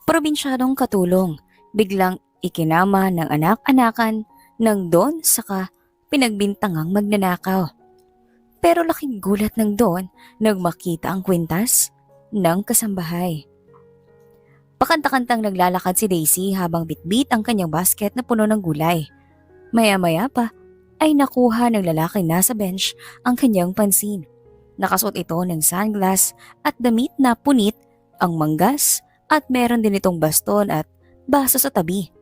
Probinsyadong katulong, biglang ikinama ng anak-anakan ng Don saka pinagbintangang magnanakaw. Pero laking gulat ng Don nang makita ang kwintas ng kasambahay. Pakanta-kantang naglalakad si Daisy habang bitbit ang kanyang basket na puno ng gulay. Maya-maya pa ay nakuha ng lalaking nasa bench ang kanyang pansin. Nakasuot ito ng sunglass at damit na punit ang manggas at meron din itong baston at baso sa tabi.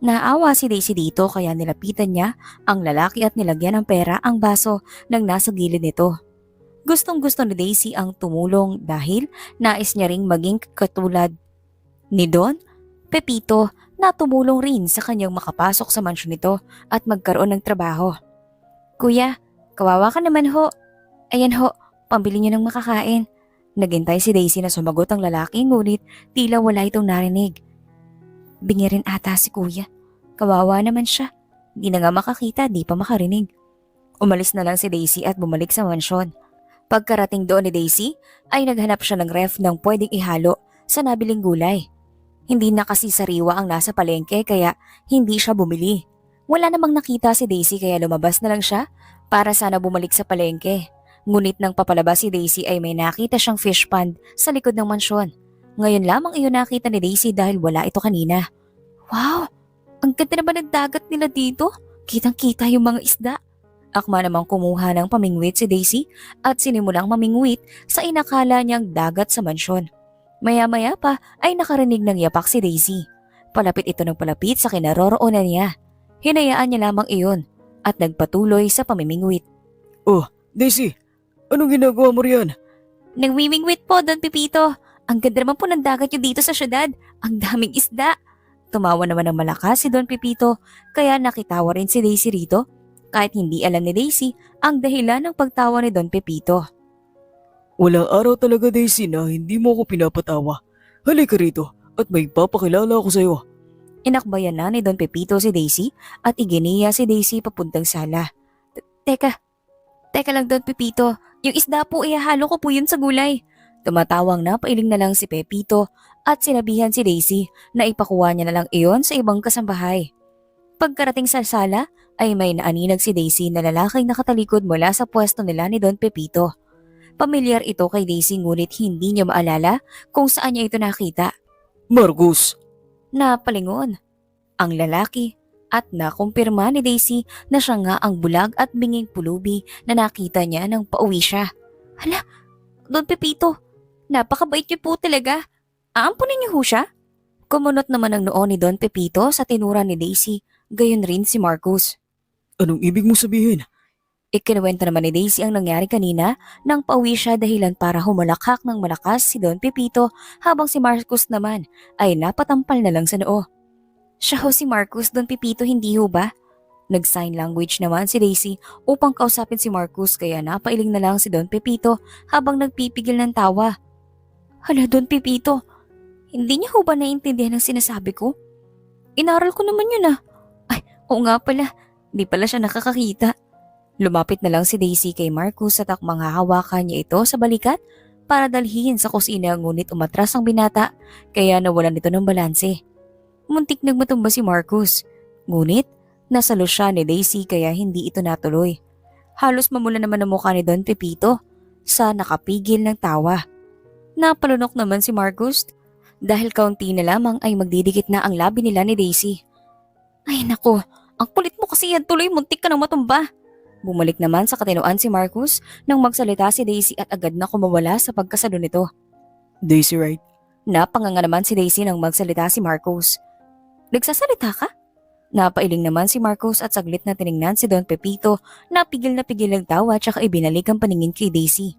Naawa si Daisy dito kaya nilapitan niya ang lalaki at nilagyan ng pera ang baso ng nasa gilid nito. Gustong-gusto ni Daisy ang tumulong dahil nais niya ring maging katulad ni Don Pepito na tumulong rin sa kanyang makapasok sa mansyon nito at magkaroon ng trabaho. Kuya, kawawa ka naman ho. Ayan ho, pambili niyo ng makakain. Naghintay si Daisy na sumagot ang lalaki ngunit tila wala itong narinig. Bingi rin ata si kuya. Kawawa naman siya. Di na nga makakita, di pa makarinig. Umalis na lang si Daisy at bumalik sa mansyon. Pagkarating doon ni Daisy ay naghanap siya ng ref ng pwedeng ihalo sa nabiling gulay. Hindi na kasi sariwa ang nasa palengke kaya hindi siya bumili. Wala namang nakita si Daisy kaya lumabas na lang siya para sana bumalik sa palengke. Ngunit nang papalabas si Daisy ay may nakita siyang fish pond sa likod ng mansyon. Ngayon lamang iyon nakita ni Daisy dahil wala ito kanina. Wow! Ang ganda naman ng dagat nila dito. Kitang-kita yung mga isda. Akma namang kumuha ng pamingwit si Daisy at sinimulang mamingwit sa inakala niyang dagat sa mansyon. Maya-maya pa ay nakarinig ng yapak si Daisy. Palapit ito ng palapit sa kinaroroonan niya. Hinayaan niya lamang iyon at nagpatuloy sa pamimingwit. Oh, Daisy, anong ginagawa mo riyan? Nagwimingwit po, Don Pipito. Ang ganda naman po ng dagat niyo dito sa syudad. Ang daming isda. Tumawa naman ng malakas si Don Pipito kaya nakitawa rin si Daisy rito kahit hindi alam ni Daisy ang dahilan ng pagtawa ni Don Pepito. Walang araw talaga, Daisy, na hindi mo ako pinapatawa. Halika rito at may papakilala ako sa'yo. Inakbayan na ni Don Pepito si Daisy at iginiya si Daisy papuntang sala. Teka lang Don Pepito, yung isda po ihahalo ko po yun sa gulay. Tumatawang na pailing na lang si Pepito at sinabihan si Daisy na ipakuha niya na lang iyon sa ibang kasambahay. Pagkarating sa sala ay may naaninag si Daisy na lalaking nakatalikod mula sa pwesto nila ni Don Pepito. Pamilyar ito kay Daisy ngunit hindi niya maalala kung saan niya ito nakita. Marcus! Napalingon ang lalaki at nakumpirma ni Daisy na siya nga ang bulag at binging pulubi na nakita niya nang pauwi siya. Hala, Don Pepito, napakabait niyo po talaga. Aampunin niyo ho siya? Kumunot naman ang noo ni Don Pepito sa tinura ni Daisy, gayon rin si Marcus. Anong ibig mo sabihin? Ikinuwento naman ni Daisy ang nangyari kanina nang pauwi siya dahilan para humalakhak ng malakas si Don Pepito habang si Marcus naman ay napatampal na lang sa noo. Siya ho si Marcus, Don Pepito, hindi ho ba? Nag-sign language naman si Daisy upang kausapin si Marcus kaya napailing na lang si Don Pepito habang nagpipigil ng tawa. Hala Don Pepito, hindi niya ho ba naiintindihan ang sinasabi ko? Inaral ko naman yun ah. Ay, oo nga pala, di pala siya nakakakita. Lumapit na lang si Daisy kay Marcus at akmang hahawakan niya ito sa balikat para dalhin sa kusina ngunit umatras ang binata kaya nawalan ito ng balanse. Muntik nagmatumba si Marcus, ngunit nasalo siya ni Daisy kaya hindi ito natuloy. Halos mamula naman ang mukha ni Don Pepito sa nakapigil ng tawa. Napalunok naman si Marcus dahil kaunti na lamang ay magdidikit na ang labi nila ni Daisy. Ay nako, ang kulit mo kasi yan tuloy, muntik ka nang matumba. Bumalik naman sa katinoan si Marcus nang magsalita si Daisy at agad na kumawala sa pagkasalo nito. Daisy, right? Napanganga naman si Daisy nang magsalita si Marcus. Nagsasalita ka? Napailing naman si Marcus at saglit na tiningnan si Don Pepito na pigil ng tawa at saka ibinalik ang paningin kay Daisy.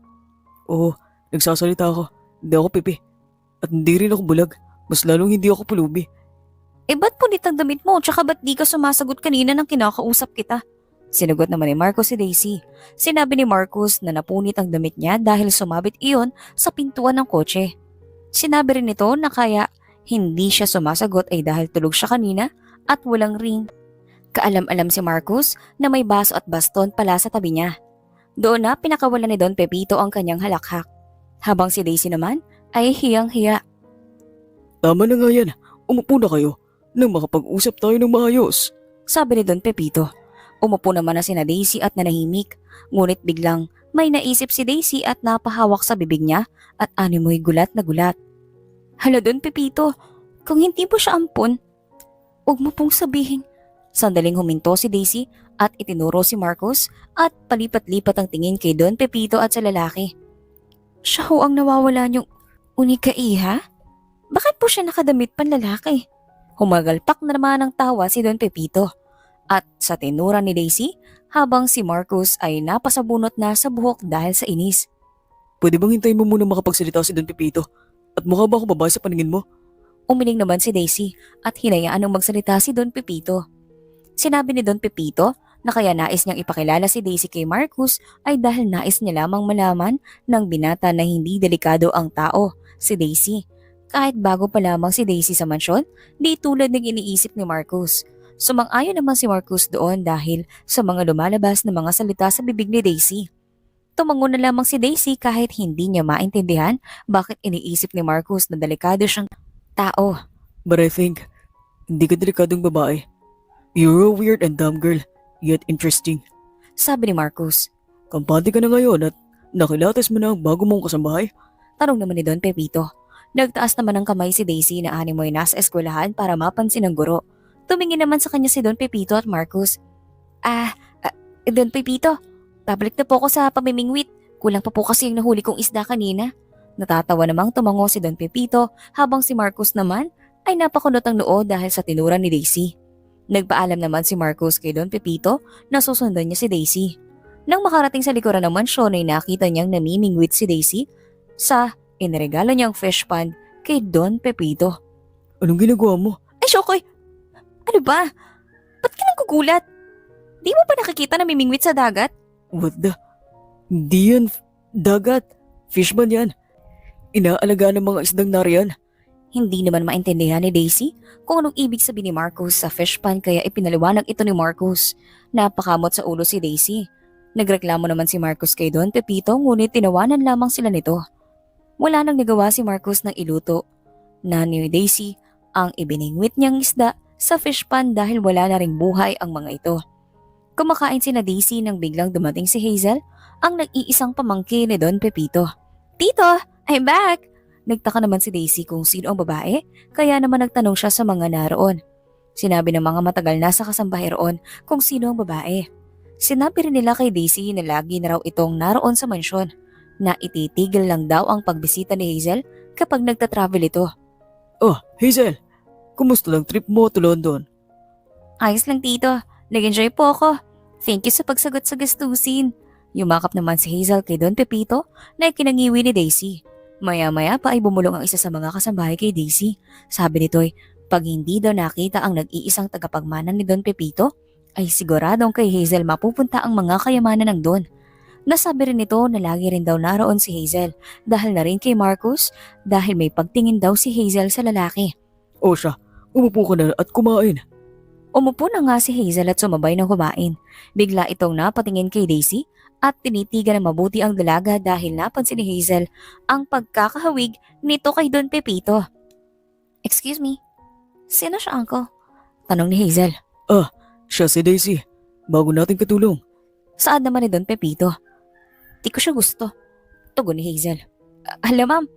Oo, nagsasalita ako. Hindi ako pipi. At hindi rin ako bulag. Mas lalong hindi ako pulubi. Ba't punit ang damit mo tsaka ba't di ka sumasagot kanina nang kinakausap kita? Sinagot naman ni Marcus si Daisy. Sinabi ni Marcus na napunit ang damit niya dahil sumabit iyon sa pintuan ng kotse. Sinabi rin nito na kaya hindi siya sumasagot ay dahil tulog siya kanina at walang ring. Kaalam-alam si Marcus na may baso at baston pala sa tabi niya. Doon na pinakawalan ni Don Pepito ang kanyang halakhak. Habang si Daisy naman ay hiyang-hiya. Tama na nga yan. Umupo na kayo nang makapag-usap tayo ng maayos. Sabi ni Don Pepito. Umupo naman na sina Daisy at nanahimik. Ngunit biglang may naisip si Daisy at napahawak sa bibig niya at animoy gulat na gulat. Hala Don Pepito, kung hindi mo siya ampon, huwag mo pong sabihin. Sandaling huminto si Daisy at itinuro si Marcos at palipat-lipat ang tingin kay Don Pepito at sa lalaki. Siya ho ang nawawala niyong unika iha? Bakit po siya nakadamit panlalaki? Humagalpak na naman ng tawa si Don Pepito. At sa tinura ni Daisy habang si Marcos ay napasabunot na sa buhok dahil sa inis. Pwede bang hintayin mo muna makapagsalita si Don Pepito? At mukha ba ako babae sa paningin mo? Umiling naman si Daisy at hinayaan ng magsalita si Don Pepito. Sinabi ni Don Pepito na kaya nais niyang ipakilala si Daisy kay Marcos ay dahil nais niya lamang malaman ng binata na hindi delikado ang tao, si Daisy. Kahit bago pa lamang si Daisy sa mansyon, di tulad ng iniisip ni Marcos. Sumang-ayon naman si Marcos doon dahil sa mga lumalabas na mga salita sa bibig ni Daisy. Tumango na lamang si Daisy kahit hindi niya maintindihan bakit iniisip ni Marcos na delikado siyang tao. But I think, hindi ka delikadong babae. You're a weird and dumb girl, yet interesting. Sabi ni Marcos. Kampante ka na ngayon at nakilatas mo na ang bago mong kasambahay. Tanong naman ni Don Pepito. Nagtaas naman ng kamay si Daisy na animoy nasa eskwelahan para mapansin ng guro. Tumingin naman sa kanya si Don Pepito at Marcos. Don Pepito, pabalik na po ako sa pamimingwit. Kulang pa po kasi yung nahuli kong isda kanina. Natatawa namang tumango si Don Pepito habang si Marcos naman ay napakunot ang noo dahil sa tinura ni Daisy. Nagpaalam naman si Marcos kay Don Pepito na susundan niya si Daisy. Nang makarating sa likuran ng mansyon ay nakita niyang namimingwit si Daisy sa iniregalo niyang fish pond kay Don Pepito. Anong ginagawa mo? Ay, Shokoy! Ano ba? Ba't ka nagugulat? Di mo ba nakikita na mimingwit sa dagat? What the? Hindi yan dagat. Fishman yan. Inaalagaan ng mga isdang nariyan. Hindi naman maintindihan ni Daisy kung anong ibig sabihin ni Marcos sa fish pond kaya ipinaliwanag ito ni Marcos. Napakamot sa ulo si Daisy. Nagreklamo naman si Marcos kay Don Pepito ngunit tinawanan lamang sila nito. Wala nang nagawa si Marcos ng iluto na ni Daisy ang ibiningwit niyang isda sa fish pond dahil wala na ring buhay ang mga ito. Kumakain sina Daisy nang biglang dumating si Hazel, ang nag-iisang pamangkin ni Don Pepito. Tito, I'm back! Nagtaka naman si Daisy kung sino ang babae, kaya naman nagtanong siya sa mga naroon. Sinabi ng mga matagal na sa kasambahay roon kung sino ang babae. Sinabi rin nila kay Daisy na lagi na raw itong naroon sa mansyon, na ititigil lang daw ang pagbisita ni Hazel kapag nagtatravel ito. Oh, Hazel! Kumusta lang trip mo to London? Ayos lang tito, nag-enjoy po ako. Thank you sa pagsagot sa gastusin. Yumakap naman si Hazel kay Don Pepito na ikinangiwi ni Daisy. Maya-maya pa ay bumulong ang isa sa mga kasambahay kay Daisy. Sabi nito'y pag hindi daw nakita ang nag-iisang tagapagmana ni Don Pepito, ay siguradong kay Hazel mapupunta ang mga kayamanan ng Don. Nasabi rin nito na lagi rin daw naroon si Hazel dahil na rin kay Marcos dahil may pagtingin daw si Hazel sa lalaki. O siya, umupo ka na at kumain. Umupo na nga si Hazel at sumabay ng kumain. Bigla itong napatingin kay Daisy at tinitigan na mabuti ang dalaga dahil napansin ni Hazel ang pagkakahawig nito kay Don Pepito. Excuse me, sino siya, uncle? Tanong ni Hazel. Siya si Daisy. Bago natin katulong. Saan naman ni Don Pepito? Di ko siya gusto. Tugon ni Hazel. Hala ma'am,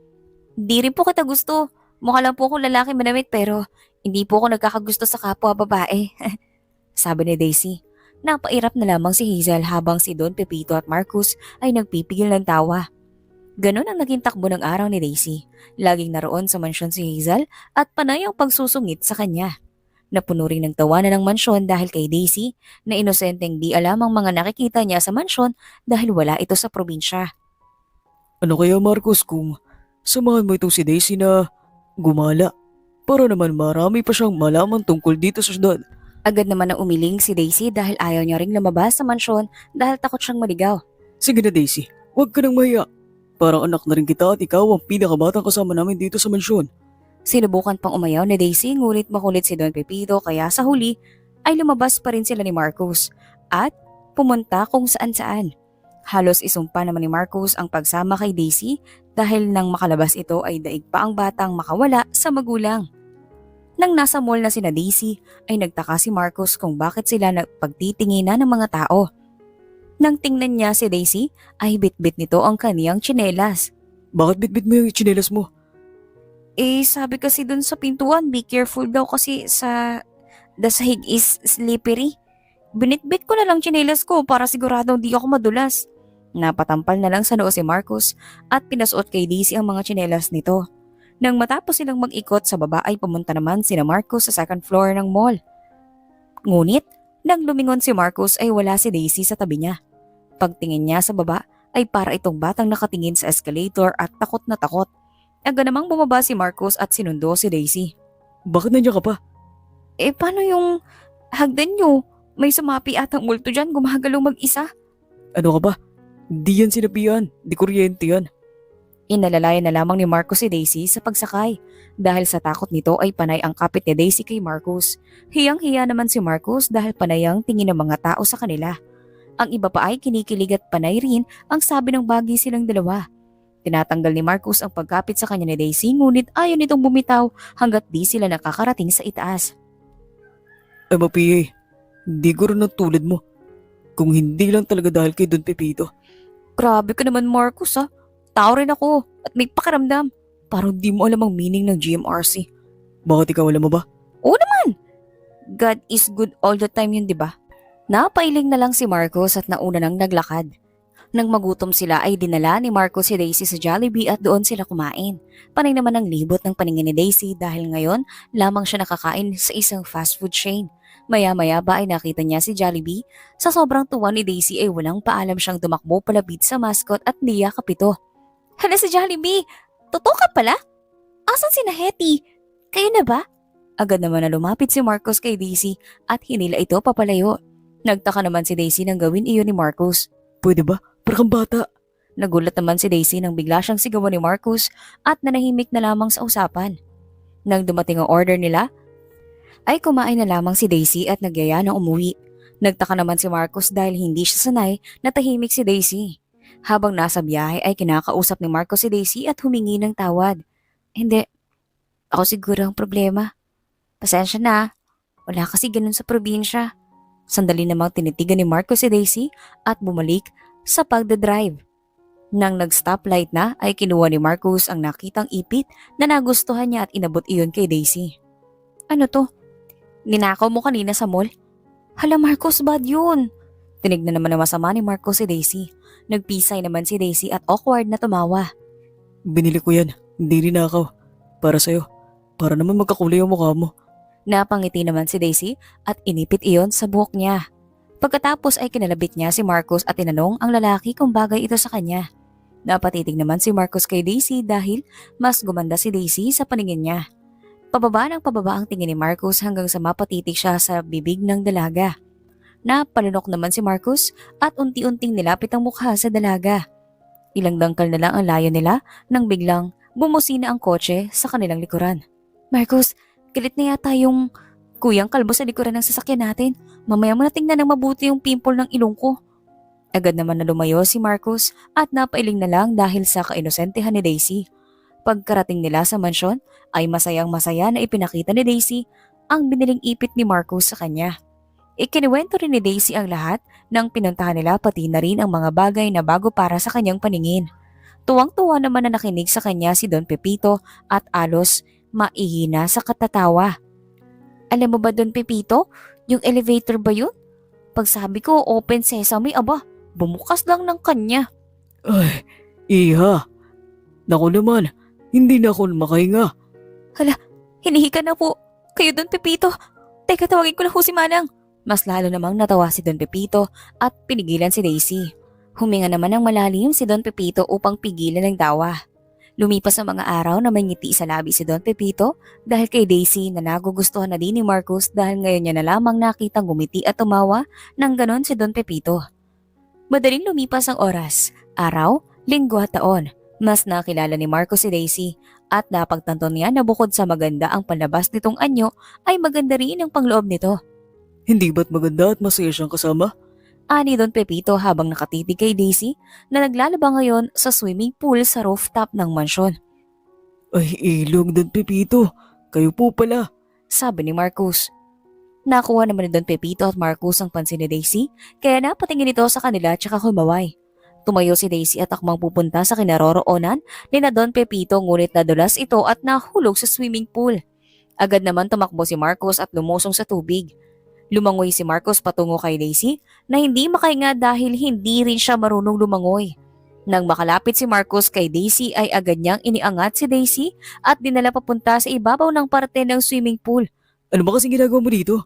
di rin po kita gusto. Mukha lang po akong lalaki manamit pero hindi po ako nagkakagusto sa kapwa babae. Sabi ni Daisy. Napairap na lamang si Hazel habang si Don Pepito at Marcos ay nagpipigil ng tawa. Ganon ang naging takbo ng araw ni Daisy. Laging naroon sa mansyon si Hazel at panay ang pagsusungit sa kanya. Napuno rin ng tawanan ng mansyon dahil kay Daisy na inosenteng di alam ang mga nakikita niya sa mansyon dahil wala ito sa probinsya. Ano kaya Marcos kung samahan mo itong si Daisy na gumala? Para naman marami pa siyang malaman tungkol dito sa syudad. Agad naman na umiling si Daisy dahil ayaw niya ring lumabas sa mansyon dahil takot siyang maligaw. Sige na Daisy, huwag ka nang mahiya. Parang anak na rin kita at ikaw ang pinakabatang kasama namin dito sa mansyon. Sinubukan pang umayaw ni Daisy ngunit makulit si Don Pepito kaya sa huli ay lumabas pa rin sila ni Marcos at pumunta kung saan-saan. Halos isumpa naman ni Marcos ang pagsama kay Daisy dahil nang makalabas ito ay daig pa ang batang makawala sa magulang. Nang nasa mall na sina Daisy ay nagtaka si Marcos kung bakit sila nagpagtitinginan ng mga tao. Nang tingnan niya si Daisy ay bitbit nito ang kaniyang tsinelas. Bakit bitbit mo yung tsinelas mo? Sabi kasi dun sa pintuan, be careful daw kasi the sahig is slippery. Binitbit ko na lang tsinelas ko para siguradong di ako madulas. Napatampal na lang sa noo si Marcos at pinasuot kay Daisy ang mga tsinelas nito. Nang matapos silang mag-ikot sa baba ay pumunta naman sina Marcos sa second floor ng mall. Ngunit, nang lumingon si Marcos ay wala si Daisy sa tabi niya. Pagtingin niya sa baba ay para itong batang nakatingin sa escalator at takot na takot. Aga namang bumaba si Marcos at sinundo si Daisy. Bakit nandiyan ka pa? Paano yung hagdan niyo? May sumapi atang multo dyan, gumagalong mag-isa. Ano ka ba? Di yan sinapian. Di kuryente yan. Inalalayan na lamang ni Marcos si Daisy sa pagsakay. Dahil sa takot nito ay panay ang kapit ni Daisy kay Marcos. Hiyang-hiya naman si Marcos dahil panay ang tingin ng mga tao sa kanila. Ang iba pa ay kinikilig at panay rin ang sabi ng bagay silang dalawa. Tinatanggal ni Marcos ang pagkapit sa kanya ni Daisy ngunit ayaw nitong bumitaw hanggat di sila nakakarating sa itaas. MPA, di ko rin ang tulad mo. Kung hindi lang talaga dahil kay Don Pepito. Grabe ka naman Marcos ha. Tao rin ako at may pakiramdam. Parang di mo alam ang meaning ng GMRC. Bakit ikaw alam mo ba? Oo naman! God is good all the time yun, di ba? Napailing na lang si Marcos at nauna nang naglakad. Nang magutom sila ay dinala ni Marcos si Daisy sa Jollibee at doon sila kumain. Panay naman ang libot ng paningin ni Daisy dahil ngayon lamang siya nakakain sa isang fast food chain. Maya-maya ba ay nakita niya si Jollibee? Sa sobrang tuwa ni Daisy ay walang paalam siyang tumakbo palapit sa mascot at niyakap ito. Hala si Jollibee! Totoo ka pala? Asan si Naheti? Kayo na ba? Agad naman na lumapit si Marcos kay Daisy at hinila ito papalayo. Nagtaka naman si Daisy nang gawin iyon ni Marcos. Pwede ba? Parang bata. Nagulat naman si Daisy nang bigla siyang sigawan ni Marcos at nanahimik na lamang sa usapan. Nang dumating ang order nila, ay kumain na lamang si Daisy at nagyaya ng umuwi. Nagtaka naman si Marcos dahil hindi siya sanay na tahimik si Daisy. Habang nasa biyahe ay kinakausap ni Marcos si Daisy at humingi ng tawad. Hindi, ako siguro ang problema. Pasensya na, wala kasi ganun sa probinsya. Sandali namang tinitigan ni Marcos si Daisy at bumalik sa pagdadrive. Nang nag-stoplight na ay kinuha ni Marcos ang nakitang ipit na nagustuhan niya at inabot iyon kay Daisy. Ano to? Ninakaw mo kanina sa mall? Hala Marcos, bad yun. Tinignan naman na masama ni Marcos si Daisy. Nagpisay naman si Daisy at awkward na tumawa. Binili ko yan. Hindi rin ako. Para sa'yo. Para naman magkakulay ang mukha mo. Napangiti naman si Daisy at inipit iyon sa buhok niya. Pagkatapos ay kinalabit niya si Marcos at tinanong ang lalaki kung bagay ito sa kanya. Napatitig naman si Marcos kay Daisy dahil mas gumanda si Daisy sa paningin niya. Pababa ng pababa ang tingin ni Marcos hanggang sa mapatitig siya sa bibig ng dalaga. Napalunok naman si Marcos at unti-unting nilapit ang mukha sa dalaga. Ilang dangkal na lang ang layo nila nang biglang bumusina ang kotse sa kanilang likuran. Marcos, galit na yata yung kuyang kalbo sa likuran ng sasakyan natin. Mamaya mo na tingnan ng mabuti yung pimple ng ilong ko. Agad naman na lumayo si Marcos at napailing na lang dahil sa kainosentehan ni Daisy. Pagkarating nila sa mansyon ay masayang masaya na ipinakita ni Daisy ang biniling ipit ni Marcos sa kanya. Ikiniwento rin ni Daisy ang lahat ng pinuntahan nila pati na rin ang mga bagay na bago para sa kanyang paningin. Tuwang-tuwa naman na nakinig sa kanya si Don Pepito at alos maihina sa katatawa. Alam mo ba Don Pepito, yung elevator ba yun? Pagsabi ko open sesame, aba, bumukas lang ng kanya. Ay, iha. Naku naman, hindi na ako makahinga. Hinihika na po. Kayo Don Pepito. Teka, tawagin ko na ho si Manang. Mas lalo namang natawa si Don Pepito at pinigilan si Daisy. Huminga naman ng malalim si Don Pepito upang pigilan ang tawa. Lumipas ang mga araw na may ngiti sa labi si Don Pepito dahil kay Daisy na nagugustuhan na din ni Marcos dahil ngayon niya na lamang nakitang gumiti at tumawa nang ganon si Don Pepito. Madaling lumipas ang oras, araw, linggo at taon. Mas nakilala ni Marcos si Daisy at napagtanto niya na bukod sa maganda ang panlabas nitong anyo ay maganda rin ang pangloob nito. Hindi ba't maganda at masaya siyang kasama? Ani Don Pepito habang nakatitig kay Daisy na naglalaba ngayon sa swimming pool sa rooftop ng mansyon. Ay, Ilog, Don Pepito. Kayo po pala. Sabi ni Marcos. Nakuha naman ni Don Pepito at Marcos ang pansin ni Daisy kaya napatingin ito sa kanila tsaka kumaway. Tumayo si Daisy at akmang pupunta sa kinaroroonan ni na Don Pepito ngunit nadulas ito at nahulog sa swimming pool. Agad naman tumakbo si Marcos at lumusong sa tubig. Lumangoy si Marcos patungo kay Daisy na hindi makahinga dahil hindi rin siya marunong lumangoy. Nang makalapit si Marcos kay Daisy ay agad niyang iniangat si Daisy at dinala papunta sa ibabaw ng parte ng swimming pool. Ano ba kasing ginagawa mo dito?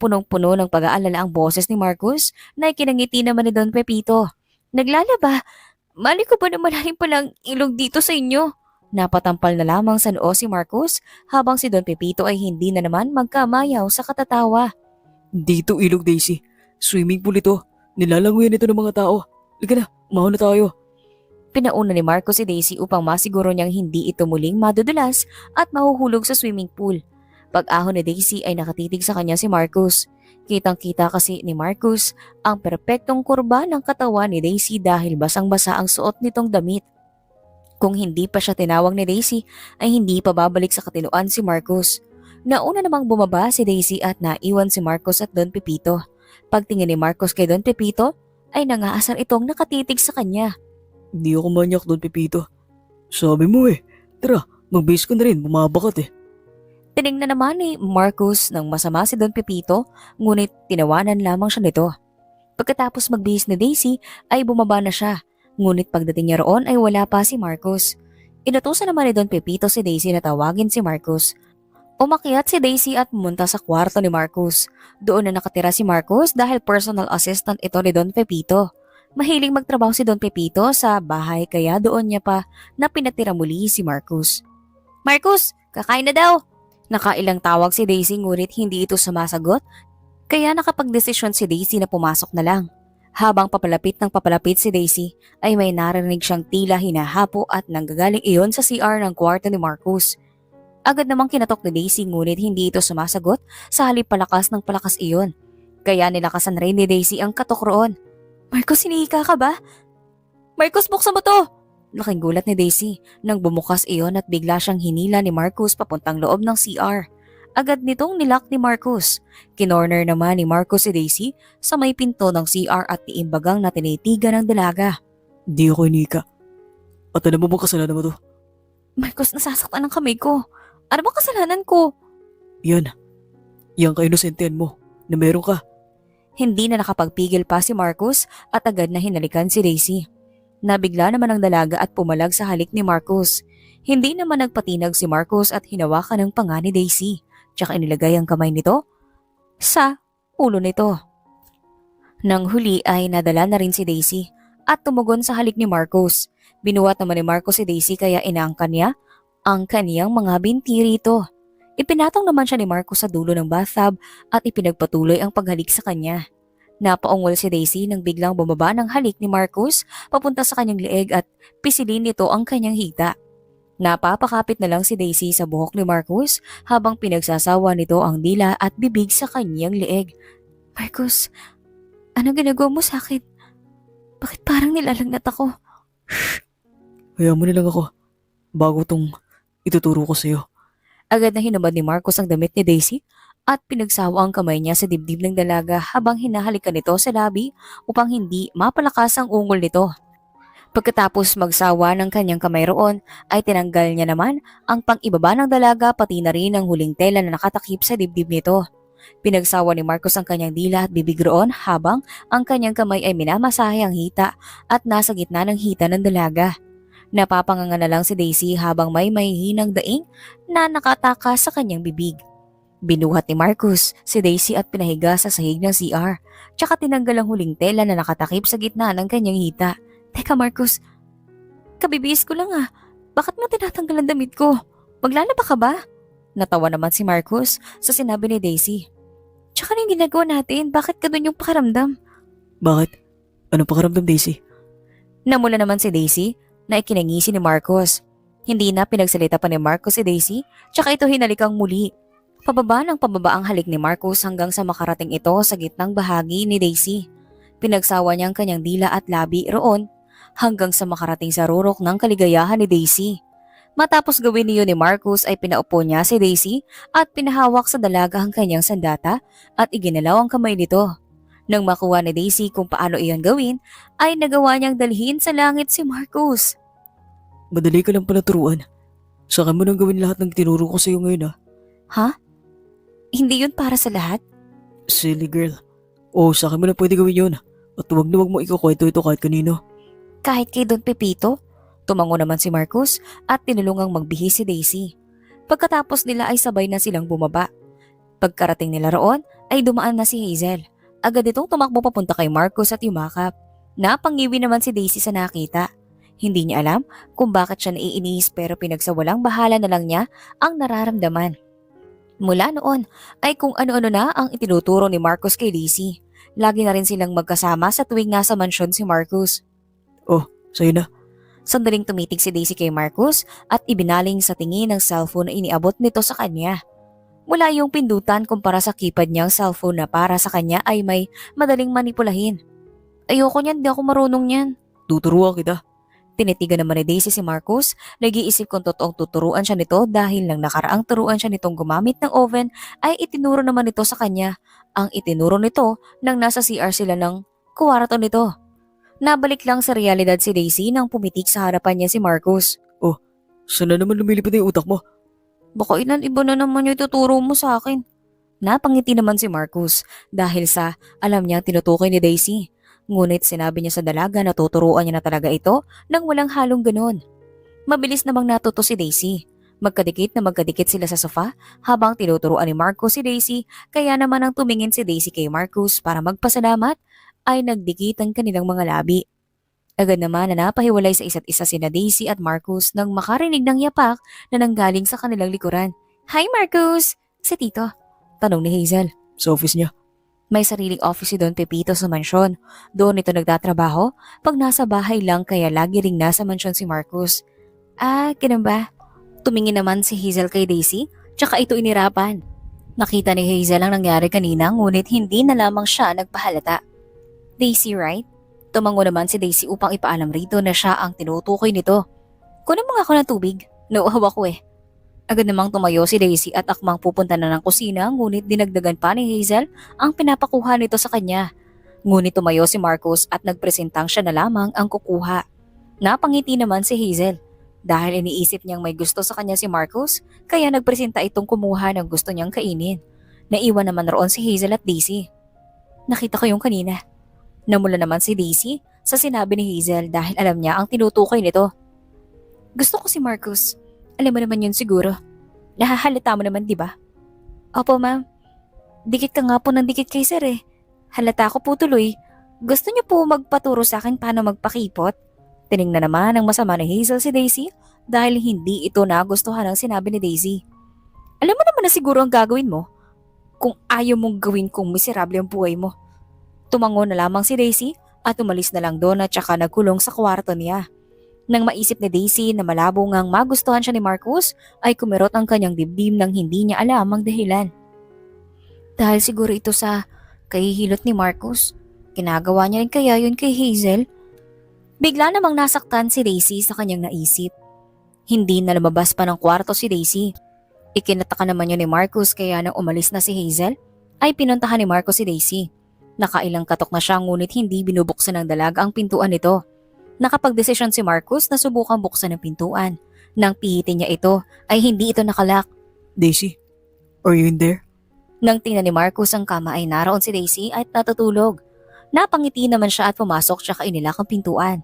Punong-puno ng pag-aalala ang boses ni Marcos na ikinangiti naman ni Don Pepito. Naglalaba? Mali ko ba na malalim palang ilog dito sa inyo? Napatampal na lamang sa noo si Marcos habang si Don Pepito ay hindi na naman magkamayaw sa katatawa. Dito, Ilog, Daisy. Swimming pool ito. Nilalanguyan ito ng mga tao. Liga na, umaon na tayo. Pinauna ni Marcos si Daisy upang masiguro niyang hindi ito muling madudulas at mahuhulog sa swimming pool. Pag-ahon ni Daisy ay nakatitig sa kanya si Marcos. Kitang-kita kasi ni Marcos ang perpektong kurba ng katawan ni Daisy dahil basang-basa ang suot nitong damit. Kung hindi pa siya tinawag ni Daisy ay hindi pa babalik sa katinuan si Marcos. Nauna namang bumaba si Daisy at naiwan si Marcos at Don Pepito. Pagtingin ni Marcos kay Don Pepito ay nangaasar itong nakatitig sa kanya. Hindi ako manyak, Don Pepito. Sabi mo Tara, mag-base ka na rin, bumabakat Tiningnan naman ni Marcos ng masama si Don Pepito ngunit tinawanan lamang siya nito. Pagkatapos magbihis ni Daisy ay bumaba na siya ngunit pagdating niya roon ay wala pa si Marcos. Inutusan naman ni Don Pepito si Daisy na tawagin si Marcos. Umakyat si Daisy at pumunta sa kwarto ni Marcos. Doon na nakatira si Marcos dahil personal assistant ito ni Don Pepito. Mahiling magtrabaho si Don Pepito sa bahay kaya doon niya pa na pinatira muli si Marcos. Marcos, kakain na daw! Nakailang tawag si Daisy ngunit hindi ito sumasagot kaya nakapagdesisyon si Daisy na pumasok na lang. Habang papalapit si Daisy ay may narinig siyang tila hinahapo at nanggagaling iyon sa CR ng kwarto ni Marcos. Agad namang kinatok ni Daisy ngunit hindi ito sumasagot sa halip palakas ng palakas iyon. Kaya nilakasan rin ni Daisy ang katok roon. Marcos, hinihika ka ba? Marcos, buksan mo to! Laking gulat ni Daisy nang bumukas iyon at bigla siyang hinila ni Marcos papuntang loob ng CR. Agad nitong nilak ni Marcos. Kinorner naman ni Marcos si Daisy sa may pinto ng CR at iimbagang na tinitigan ng dalaga. Hindi ako inika. At alam mo bang kasalanan mo to? Marcos, nasasaktan ang kamay ko. Ano ba kasalanan ko? Yan. Yang ka-inosentihan mo na meron ka. Hindi na nakapagpigil pa si Marcos at agad na hinalikan si Daisy. Nabigla naman ang dalaga at pumalag sa halik ni Marcos. Hindi naman nagpatinag si Marcos at hinawakan ng panga ni Daisy. Tsaka inilagay ang kamay nito sa ulo nito. Nang huli ay nadala na rin si Daisy at tumugon sa halik ni Marcos. Binuhat naman ni Marcos si Daisy kaya inaangkan niya ang kaniyang mga binti rito. Ipinatong naman siya ni Marcos sa dulo ng bathtub at ipinagpatuloy ang paghalik sa kanya. Napaungol si Daisy nang biglang bumaba ng halik ni Marcos papunta sa kanyang leeg at pisilin nito ang kanyang hita. Napapakapit na lang si Daisy sa buhok ni Marcos habang pinagsasawa nito ang dila at bibig sa kanyang leeg. Marcos, ano ginagawa mo sa akin? Bakit parang nilalagnat ako? Hayaan mo na lang ako bago tong ituturo ko sa'yo. Agad na hinubad ni Marcos ang damit ni Daisy at pinagsawa ang kamay niya sa dibdib ng dalaga habang hinahalikan nito sa labi upang hindi mapalakas ang ungol nito. Pagkatapos magsawa ng kanyang kamay roon ay tinanggal niya naman ang pang-ibaba ng dalaga pati na rin ang huling tela na nakatakip sa dibdib nito. Pinagsawa ni Marcos ang kanyang dila at bibig roon habang ang kanyang kamay ay minamasahe ang hita at nasa gitna ng hita ng dalaga. Napapanganga na lang si Daisy habang may mahihinang daing na nakataka sa kanyang bibig. Binuhat ni Marcos si Daisy at pinahiga sa sahig ng CR, tsaka tinanggal ang huling tela na nakatakip sa gitna ng kanyang hita. Teka Marcos, kabibihis ko lang Bakit mo tinatanggal ang damit ko? Maglalaba ka ba? Natawa naman si Marcos sa sinabi ni Daisy. Tsaka na yung ginagawa natin, bakit ganun yung pakiramdam? Bakit? Anong pakiramdam, Daisy? Namula naman si Daisy na ikinangisi ni Marcos. Hindi na pinagsalita pa ni Marcos si Daisy, tsaka ito hinalikang muli. Pababa ng pababa ang halik ni Marcos hanggang sa makarating ito sa gitnang bahagi ni Daisy. Pinagsawa niya ang kanyang dila at labi roon hanggang sa makarating sa rurok ng kaligayahan ni Daisy. Matapos gawin niyo ni Marcus ay pinaupo niya si Daisy at pinahawak sa dalaga ang kanyang sandata at iginalaw ang kamay nito. Nang makuha ni Daisy kung paano iyon gawin, ay nagawa niyang dalhin sa langit si Marcus. Madali ka lang pala turuan. Saka mo nang gawin lahat ng tinuro ko sa'yo ngayon Ha? Hindi yun para sa lahat? Silly girl. Oo, saka mo na pwede gawin yun. At huwag na huwag mo ikukwento ito kahit kanino. Kahit kay Don Pepito? Tumango naman si Marcus at tinulungang magbihis si Daisy. Pagkatapos nila ay sabay na silang bumaba. Pagkarating nila roon ay dumaan na si Hazel. Agad itong tumakbo papunta kay Marcus at yumakap. Napangiwi naman si Daisy sa nakita. Hindi niya alam kung bakit siya naiinis pero pinagsawalang bahala na lang niya ang nararamdaman. Mula noon ay kung ano-ano na ang itinuturo ni Marcus kay Daisy. Lagi na rin silang magkasama sa tuwing nasa mansyon si Marcus. Sa'yo na. Sandaling tumitig si Daisy kay Marcus at ibinaling sa tingin ng cellphone na iniabot nito sa kanya. Wala yung pindutan kumpara sa keypad niyang cellphone na para sa kanya ay may madaling manipulahin. Ayoko niyan, di ako marunong niyan. Tuturuan kita. Tinitigan naman ni Daisy si Marcus, nag-iisip kung totoong tuturuan siya nito dahil nang nakaraang turuan siya nitong gumamit ng oven ay itinuro naman nito sa kanya. Ang itinuro nito nang nasa CR sila ng kwarto nito. Nabalik lang sa realidad si Daisy nang pumitik sa harapan niya si Marcus. Saan na naman lumilipad yung utak mo? Baka iba na naman yung tuturo mo sa akin. Napangiti naman si Marcus dahil sa alam niyang tinutukoy ni Daisy. Ngunit sinabi niya sa dalaga na tuturuan niya na talaga ito nang walang halong ganon. Mabilis namang natuto si Daisy. Magkadikit na magkadikit sila sa sofa habang tinuturuan ni Marcus si Daisy kaya naman ang tumingin si Daisy kay Marcus para magpasalamat ay nagdikit ang kanilang mga labi. Agad naman na napahiwalay sa isa't isa sina Daisy at Marcus nang makarinig ng yapak na nanggaling sa kanilang likuran. Hi Marcus! Si Tito. Tanong ni Hazel. Sa office niya. May sariling office si Don Pepito sa mansyon. Doon ito nagtatrabaho pag nasa bahay lang kaya lagi ring nasa mansyon si Marcus. Ganun ba? Tumingin naman si Hazel kay Daisy tsaka ito inirapan. Nakita ni Hazel ang nangyari kanina ngunit hindi na lamang siya nagpahalata. Daisy, right? Tumango naman si Daisy upang ipaalam rito na siya ang tinutukoy nito. Kunin mo nga ako ng tubig. Nauhaw ako eh. Agad namang tumayo si Daisy at akmang pupunta na ng kusina ngunit dinagdagan pa ni Hazel ang pinapakuha nito sa kanya. Ngunit tumayo si Marcus at nagpresentang siya na lamang ang kukuha. Napangiti naman si Hazel. Dahil iniisip niyang may gusto sa kanya si Marcus, kaya nagpresenta itong kumuha ng gusto niyang kainin. Naiwan naman roon si Hazel at Daisy. Nakita ko yung kanina. Namula naman si Daisy sa sinabi ni Hazel dahil alam niya ang tinutukoy nito. Gusto ko si Marcus. Alam mo naman yun siguro. Nahahalata mo naman, di ba? Opo, ma'am. Dikit ka nga po ng dikit kay sir eh. Halata ko po tuloy. Gusto niyo po magpaturo sa akin paano magpakipot? Tiningnan naman ang masama ni Hazel si Daisy dahil hindi ito nagustuhan ang sinabi ni Daisy. Alam mo naman na siguro ang gagawin mo kung ayaw mong gawin kung miserable ang buhay mo. Tumango na lamang si Daisy at umalis na lang doon at saka nagkulong sa kwarto niya. Nang maisip ni Daisy na malabo ngang magustuhan siya ni Marcus ay kumirot ang kanyang dibdib nang hindi niya alam ang dahilan. Dahil siguro ito sa kahihilot ni Marcus, ginagawa niya rin kaya yun kay Hazel? Bigla namang nasaktan si Daisy sa kanyang naisip. Hindi na lumabas pa ng kwarto si Daisy. Ikinataka naman yun ni Marcus kaya nang umalis na si Hazel ay pinuntahan ni Marcus si Daisy. Nakailang katok na siya ngunit hindi binubuksan ng dalaga ang pintuan nito. Nakapagdesisyon si Marcus na subukang buksan ang pintuan. Nang pihitin niya ito ay hindi ito nakalak. Daisy, are you in there? Nang tingnan ni Marcus ang kama ay naroon si Daisy at natutulog. Napangiti naman siya at pumasok siya kainilak ang pintuan.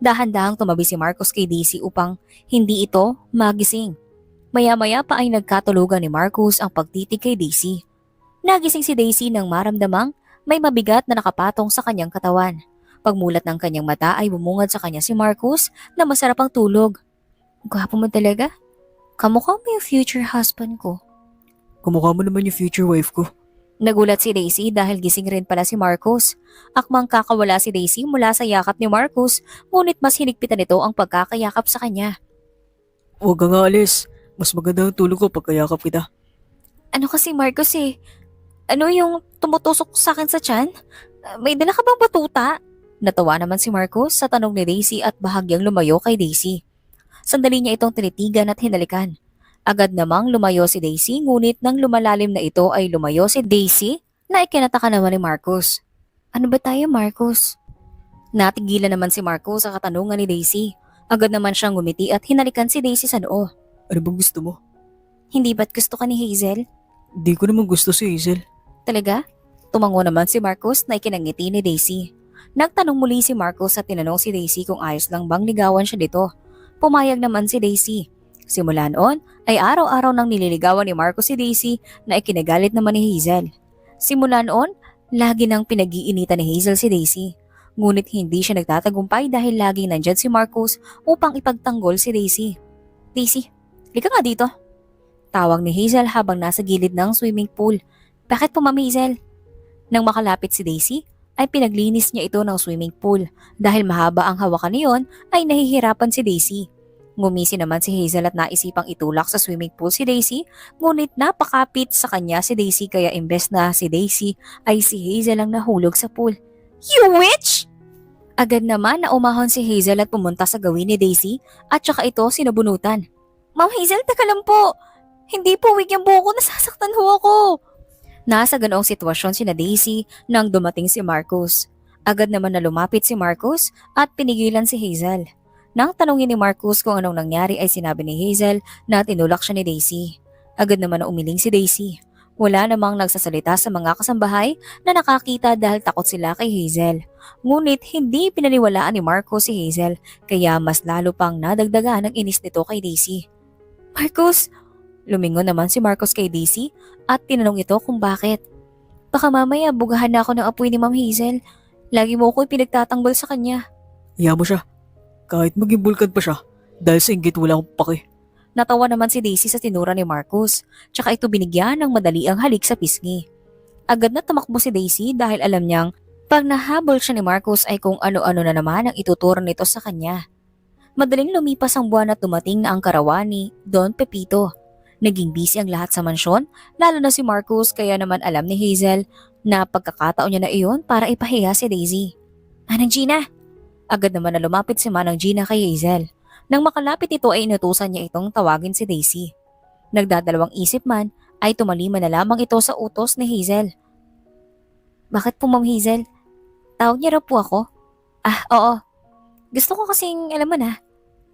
Dahan-dahang tumabi si Marcus kay Daisy upang hindi ito magising. Maya-maya pa ay nagkatulugan ni Marcus ang pagtitig kay Daisy. Nagising si Daisy nang maramdamang may mabigat na nakapatong sa kanyang katawan. Pagmulat ng kanyang mata ay bumungad sa kanya si Marcus na masarap ang tulog. Gwapo mo talaga. Kamukha mo yung future husband ko. Kumukha mo naman yung future wife ko. Nagulat si Daisy dahil gising rin pala si Marcus. Akmang kakawala si Daisy mula sa yakap ni Marcus, ngunit mas hinigpitan nito ang pagkakayakap sa kanya. Huwag ka nga alis. Mas maganda ang tulog ko pagkayakap kita. Ano kasi Marcus eh? Ano yung tumutusok sa akin sa tiyan? May dala ka bang batuta? Natawa naman si Marcos sa tanong ni Daisy at bahagyang lumayo kay Daisy. Sandali niya itong tinitigan at hinalikan. Agad namang lumayo si Daisy, ngunit nang lumalalim na ito ay lumayo si Daisy na ikinataka naman ni Marcos. Ano ba tayo, Marcos? Natigilan naman si Marcos sa katanungan ni Daisy. Agad naman siyang ngumiti at hinalikan si Daisy sa noo. Ano bang gusto mo? Hindi ba't gusto ka ni Hazel? Di ko naman gusto si Hazel. Talaga? Tumango naman si Marcos na ikinangiti ni Daisy. Nagtanong muli si Marcos at tinanong si Daisy kung ayos lang bang ligawan siya dito. Pumayag naman si Daisy. Simula noon ay araw-araw nang nililigawan ni Marcos si Daisy na ikinagalit naman ni Hazel. Simula noon, lagi nang pinag-iinitan ni Hazel si Daisy. Ngunit hindi siya nagtatagumpay dahil laging nandyan si Marcos upang ipagtanggol si Daisy. Daisy, lika nga dito. Tawag ni Hazel habang nasa gilid ng swimming pool. Bakit po, Ma'am Hazel? Nang makalapit si Daisy, ay pinaglinis niya ito ng swimming pool. Dahil mahaba ang hawakan niyon, ay nahihirapan si Daisy. Ngumisi naman si Hazel at naisipang itulak sa swimming pool si Daisy, ngunit napakapit sa kanya si Daisy kaya imbes na si Daisy ay si Hazel ang nahulog sa pool. You witch! Agad naman na umahon si Hazel at pumunta sa gawin ni Daisy at saka ito sinabunutan. Ma'am Hazel, taka lang po. Hindi po wig yung buhok ko, nasasaktan ho ako. Nasa ganoong sitwasyon sina Daisy nang dumating si Marcos. Agad naman na lumapit si Marcos at pinigilan si Hazel. Nang tanungin ni Marcos kung anong nangyari ay sinabi ni Hazel na tinulak siya ni Daisy. Agad naman na umiling si Daisy. Wala namang nagsasalita sa mga kasambahay na nakakita dahil takot sila kay Hazel. Ngunit hindi pinaniwalaan ni Marcos si Hazel kaya mas lalo pang nadagdagan ang inis nito kay Daisy. Marcos! Lumingon naman si Marcos kay Daisy at tinanong ito kung bakit. Baka mamaya bugahan na ako ng apoy ni Ma'am Hazel. Lagi mo ko pinagtatanggol sa kanya. Iya mo siya. Kahit maging bulkan pa siya, dahil sa inggit wala akong pake. Natawa naman si Daisy sa tinura ni Marcos, tsaka ito binigyan ng madali ang halik sa pisngi. Agad na tumakbo si Daisy dahil alam niyang pag nahabol siya ni Marcos ay kung ano-ano na naman ang ituturo nito sa kanya. Madaling lumipas ang buwan at dumating na ang karawan ni Don Pepito. Naging busy ang lahat sa mansyon, lalo na si Marcos kaya naman alam ni Hazel na pagkakataon niya na iyon para ipahiya si Daisy. Manang Gina! Agad naman na lumapit si Manang Gina kay Hazel. Nang makalapit ito ay inutusan niya itong tawagin si Daisy. Nagdadalawang isip man ay tumalima na lamang ito sa utos ni Hazel. Bakit po, Ma'am Hazel? Tawag niya raw po ako? Ah, oo. Gusto ko kasing, alam mo na,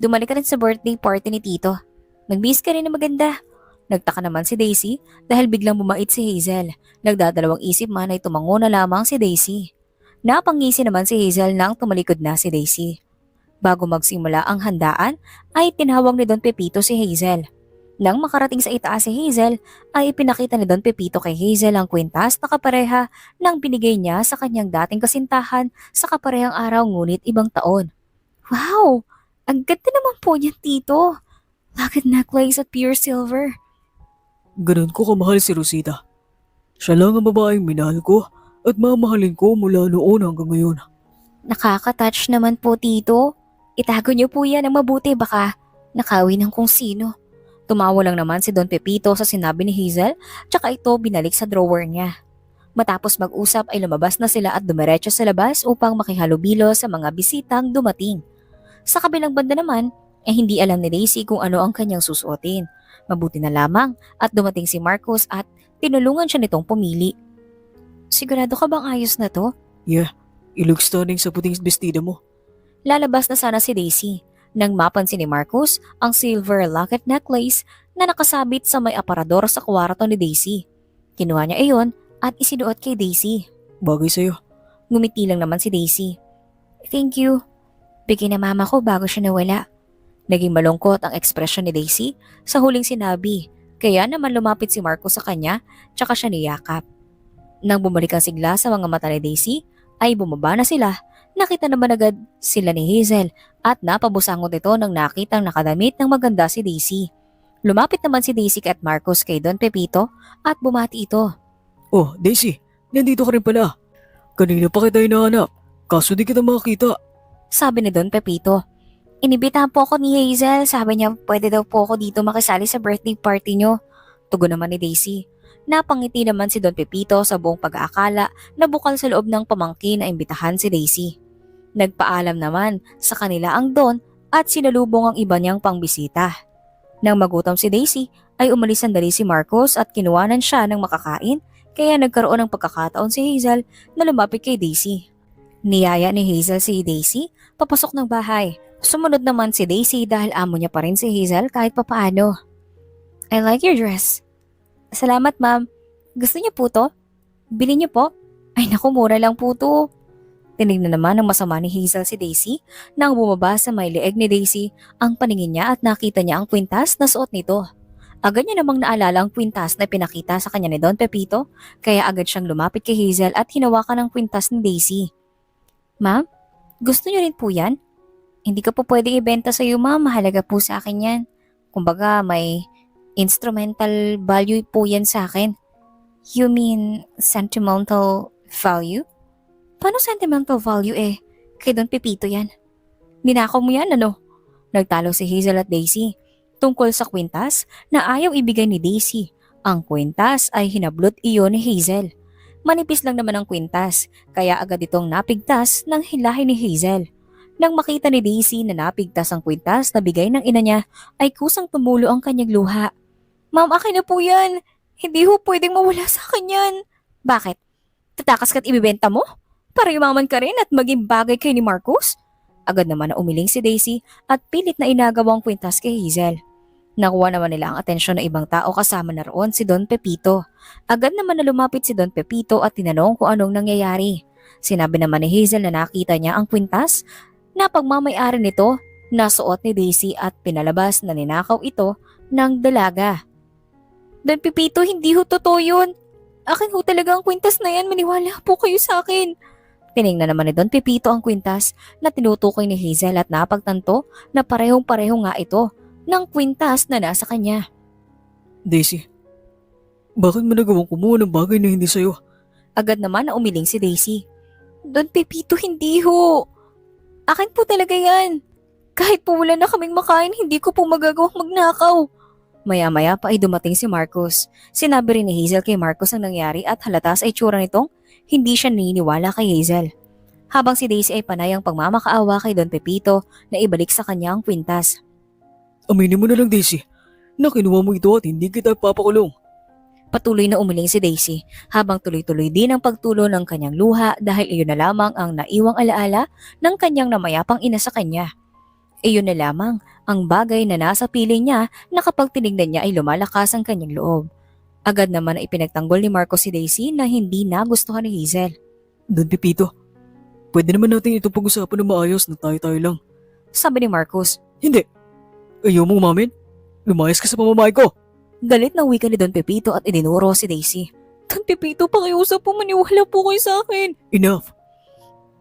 dumali ka rin sa birthday party ni Tito. Nag-miss ka rin na maganda. Nagtaka naman si Daisy dahil biglang bumait si Hazel. Nagdadalawang isip man ay tumango na lamang si Daisy. Napangisi naman si Hazel nang tumalikod na si Daisy. Bago magsimula ang handaan ay tinawag ni Don Pepito si Hazel. Nang makarating sa itaas si Hazel ay ipinakita ni Don Pepito kay Hazel ang kwintas na kapareha ng binigay niya sa kanyang dating kasintahan sa kaparehang araw ngunit ibang taon. Wow! Ang ganda naman po niyan, Tito! Locket necklace at pure silver. Ganun ko kamahal si Rosita. Siya lang ang babaeng minahal ko at mamahalin ko mula noon hanggang ngayon. Nakaka-touch naman po, Tito. Itago niyo po yan ng mabuti baka nakawi ng kung sino. Tumawa lang naman si Don Pepito sa sinabi ni Hazel tsaka ito binalik sa drawer niya. Matapos mag-usap ay lumabas na sila at dumiretso sa labas upang makihalubilo sa mga bisitang dumating. Sa kabilang banda naman ay hindi alam ni Daisy kung ano ang kanyang susuotin. Mabuti na lamang at dumating si Marcos at tinulungan siya nitong pumili. Sigurado ka bang ayos na to? Yeah, you look stunning sa puting bestida mo. Lalabas na sana si Daisy nang mapansin ni Marcos ang silver locket necklace na nakasabit sa may aparador sa kwarto ni Daisy. Kinuha niya iyon at isinuot kay Daisy. Bagay sa'yo. Ngumiti lang naman si Daisy. Thank you. Bigay na mama ko bago siya nawala. Naging malungkot ang ekspresyon ni Daisy sa huling sinabi, kaya naman lumapit si Marcos sa kanya tsaka siya niyakap. Nang bumalik ang sigla sa mga mata ni Daisy, ay bumaba na sila. Nakita naman agad sila ni Hazel at napabusangot ito nang nakitang nakadamit ng maganda si Daisy. Lumapit naman si Daisy at Marcos kay Don Pepito at bumati ito. Oh, Daisy, nandito ka rin pala. Kanina pa kita hinahanap, kaso di kita makakita. Sabi ni Don Pepito. Inibitahan po ako ni Hazel, sabi niya pwede daw po ako dito makisali sa birthday party niyo. Tugon naman ni Daisy. Napangiti naman si Don Pepito sa buong pag-aakala na bukal sa loob ng pamangkin na imbitahan si Daisy. Nagpaalam naman sa kanila ang Don at sinalubong ang iba niyang pangbisita. Nang magutom si Daisy ay umalis sandali si Marcos at kinuwanan siya ng makakain kaya nagkaroon ng pagkakataon si Hazel na lumapit kay Daisy. Niyaya ni Hazel si Daisy papasok ng bahay. Sumunod naman si Daisy dahil amo niya pa rin si Hazel kahit papaano. I like your dress. Salamat ma'am. Gusto niyo po to? Bili niyo po? Ay naku, mura lang po to. Tinignan naman ng masama ni Hazel si Daisy nang bumaba sa may leeg ni Daisy ang paningin niya at nakita niya ang kwintas na suot nito. Agad niya namang naalala ang kwintas na pinakita sa kanya ni Don Pepito kaya agad siyang lumapit kay Hazel at hinawakan ang kwintas ni Daisy. Ma'am, gusto niyo rin po yan? Hindi ko po pwedeng ibenta sa iyo ma'am, mahalaga po sa akin yan. Kumbaga may instrumental value po yan sa akin. You mean sentimental value? Paano sentimental value eh? Kay Don Pepito yan. Ninakaw mo yan ano? Nagtalo si Hazel at Daisy tungkol sa kwintas na ayaw ibigay ni Daisy. Ang kwintas ay hinablot iyon ni Hazel. Manipis lang naman ang kwintas kaya agad itong napigtas ng hilahin ni Hazel. Nang makita ni Daisy na napigtas ang kwintas na bigay ng ina niya ay kusang tumulo ang kanyang luha. Ma'am, akin na po yan. Hindi ho pwedeng mawala sa akin yan. Bakit? Tatakas ka't ibibenta mo? Para yumaman ka rin at maging bagay kay ni Marcos? Agad naman na umiling si Daisy at pilit na inagaw ang kwintas kay Hazel. Nakuha naman nila ang atensyon ng ibang tao kasama na roon si Don Pepito. Agad naman na lumapit si Don Pepito at tinanong kung anong nangyayari. Sinabi naman ni Hazel na nakita niya ang kwintas na pagmamayari nito nasuot ni Daisy at pinalabas na ninakaw ito ng dalaga. Don Pepito, hindi ho totoo yun. Akin ho talaga ang kwintas na yan, maniwala po kayo sa akin. Tiningnan naman ni Don Pepito ang kwintas na tinutukoy ni Hazel at napagtanto na parehong-pareho nga ito ng kwintas na nasa kanya. Daisy, bakit mo nagawang kumuha ng bagay na hindi sa'yo? Agad naman na umiling si Daisy. Don Pepito, hindi ho. Akin po talaga yan. Kahit po wala na kaming makain, hindi ko po magagawang magnakaw. Maya-maya pa ay dumating si Marcos. Sinabi rin ni Hazel kay Marcos ang nangyari at halata sa itsura nitong hindi siya naniniwala kay Hazel. Habang si Daisy ay panayang pagmamakaawa kay Don Pepito na ibalik sa kanya ang kwintas. Aminin mo na lang Daisy, na kinuha mo ito at hindi kita papakulong. Patuloy na umiling si Daisy habang tuloy-tuloy din ang pagtulo ng kanyang luha dahil iyon na lamang ang naiwang alaala ng kanyang namayapang ina sa kanya. Iyon na lamang ang bagay na nasa piling niya na kapag tinignan niya ay lumalakas ang kanyang loob. Agad naman na ipinagtanggol ni Marcos si Daisy na hindi nagustuhan ni Hazel. Don Pepito, pwede naman natin ito pag-usapan na maayos na tayo-tayo lang. Sabi ni Marcos. Hindi. Ayaw mo umamin? Lumayas ka sa pamamahay ko. Galit na wika ni Don Pepito at idinuro si Daisy. Don Pepito, pakiusap po, maniwala po kayo sa akin. Enough.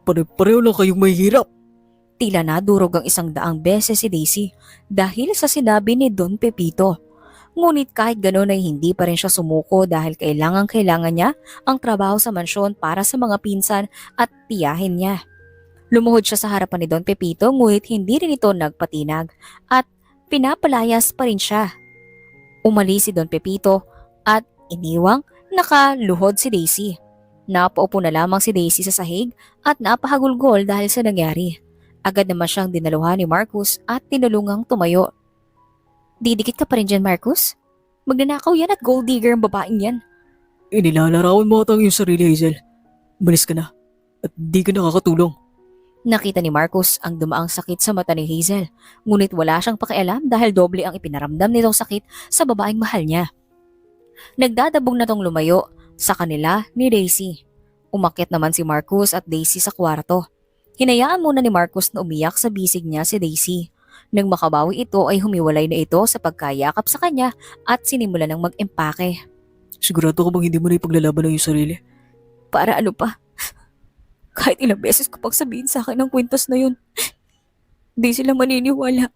Pare-pareho lang kayong mahihirap. Tila nadurog ang 100 beses si Daisy dahil sa sinabi ni Don Pepito. Ngunit kahit gano'n ay hindi pa rin siya sumuko dahil kailangan niya ang trabaho sa mansyon para sa mga pinsan at tiyahin niya. Lumuhod siya sa harapan ni Don Pepito ngunit hindi rin ito nagpatinag at pinapalayas pa rin siya. Umalis si Don Pepito at iniwang nakaluhod si Daisy. Napaupo na lamang si Daisy sa sahig at napahagulgol dahil sa nangyari. Agad naman siyang dinaluhan ni Marcos at tinulungang tumayo. Didikit ka pa rin dyan, Marcos? Magnanakaw yan at gold digger ang babaeng yan. Inilalarawan mo ata ang iyong sarili, Hazel. Malis ka na at di ka nakakatulong. Nakita ni Marcos ang dumaang sakit sa mata ni Hazel, ngunit wala siyang pakialam dahil doble ang ipinaramdam nitong sakit sa babaeng mahal niya. Nagdadabog na tong lumayo sa kanila ni Daisy. Umakyat naman si Marcos at Daisy sa kwarto. Hinayaan muna ni Marcos na umiyak sa bisig niya si Daisy. Nang makabawi ito ay humiwalay na ito sa pagkayakap sa kanya at sinimula ng mag-empake. Sigurado ka bang hindi mo na ipaglalaban ang iyong sarili? Para ano pa? Kahit ilang beses ko pang sabihin sa akin ang kwintas na yun, di sila maniniwala.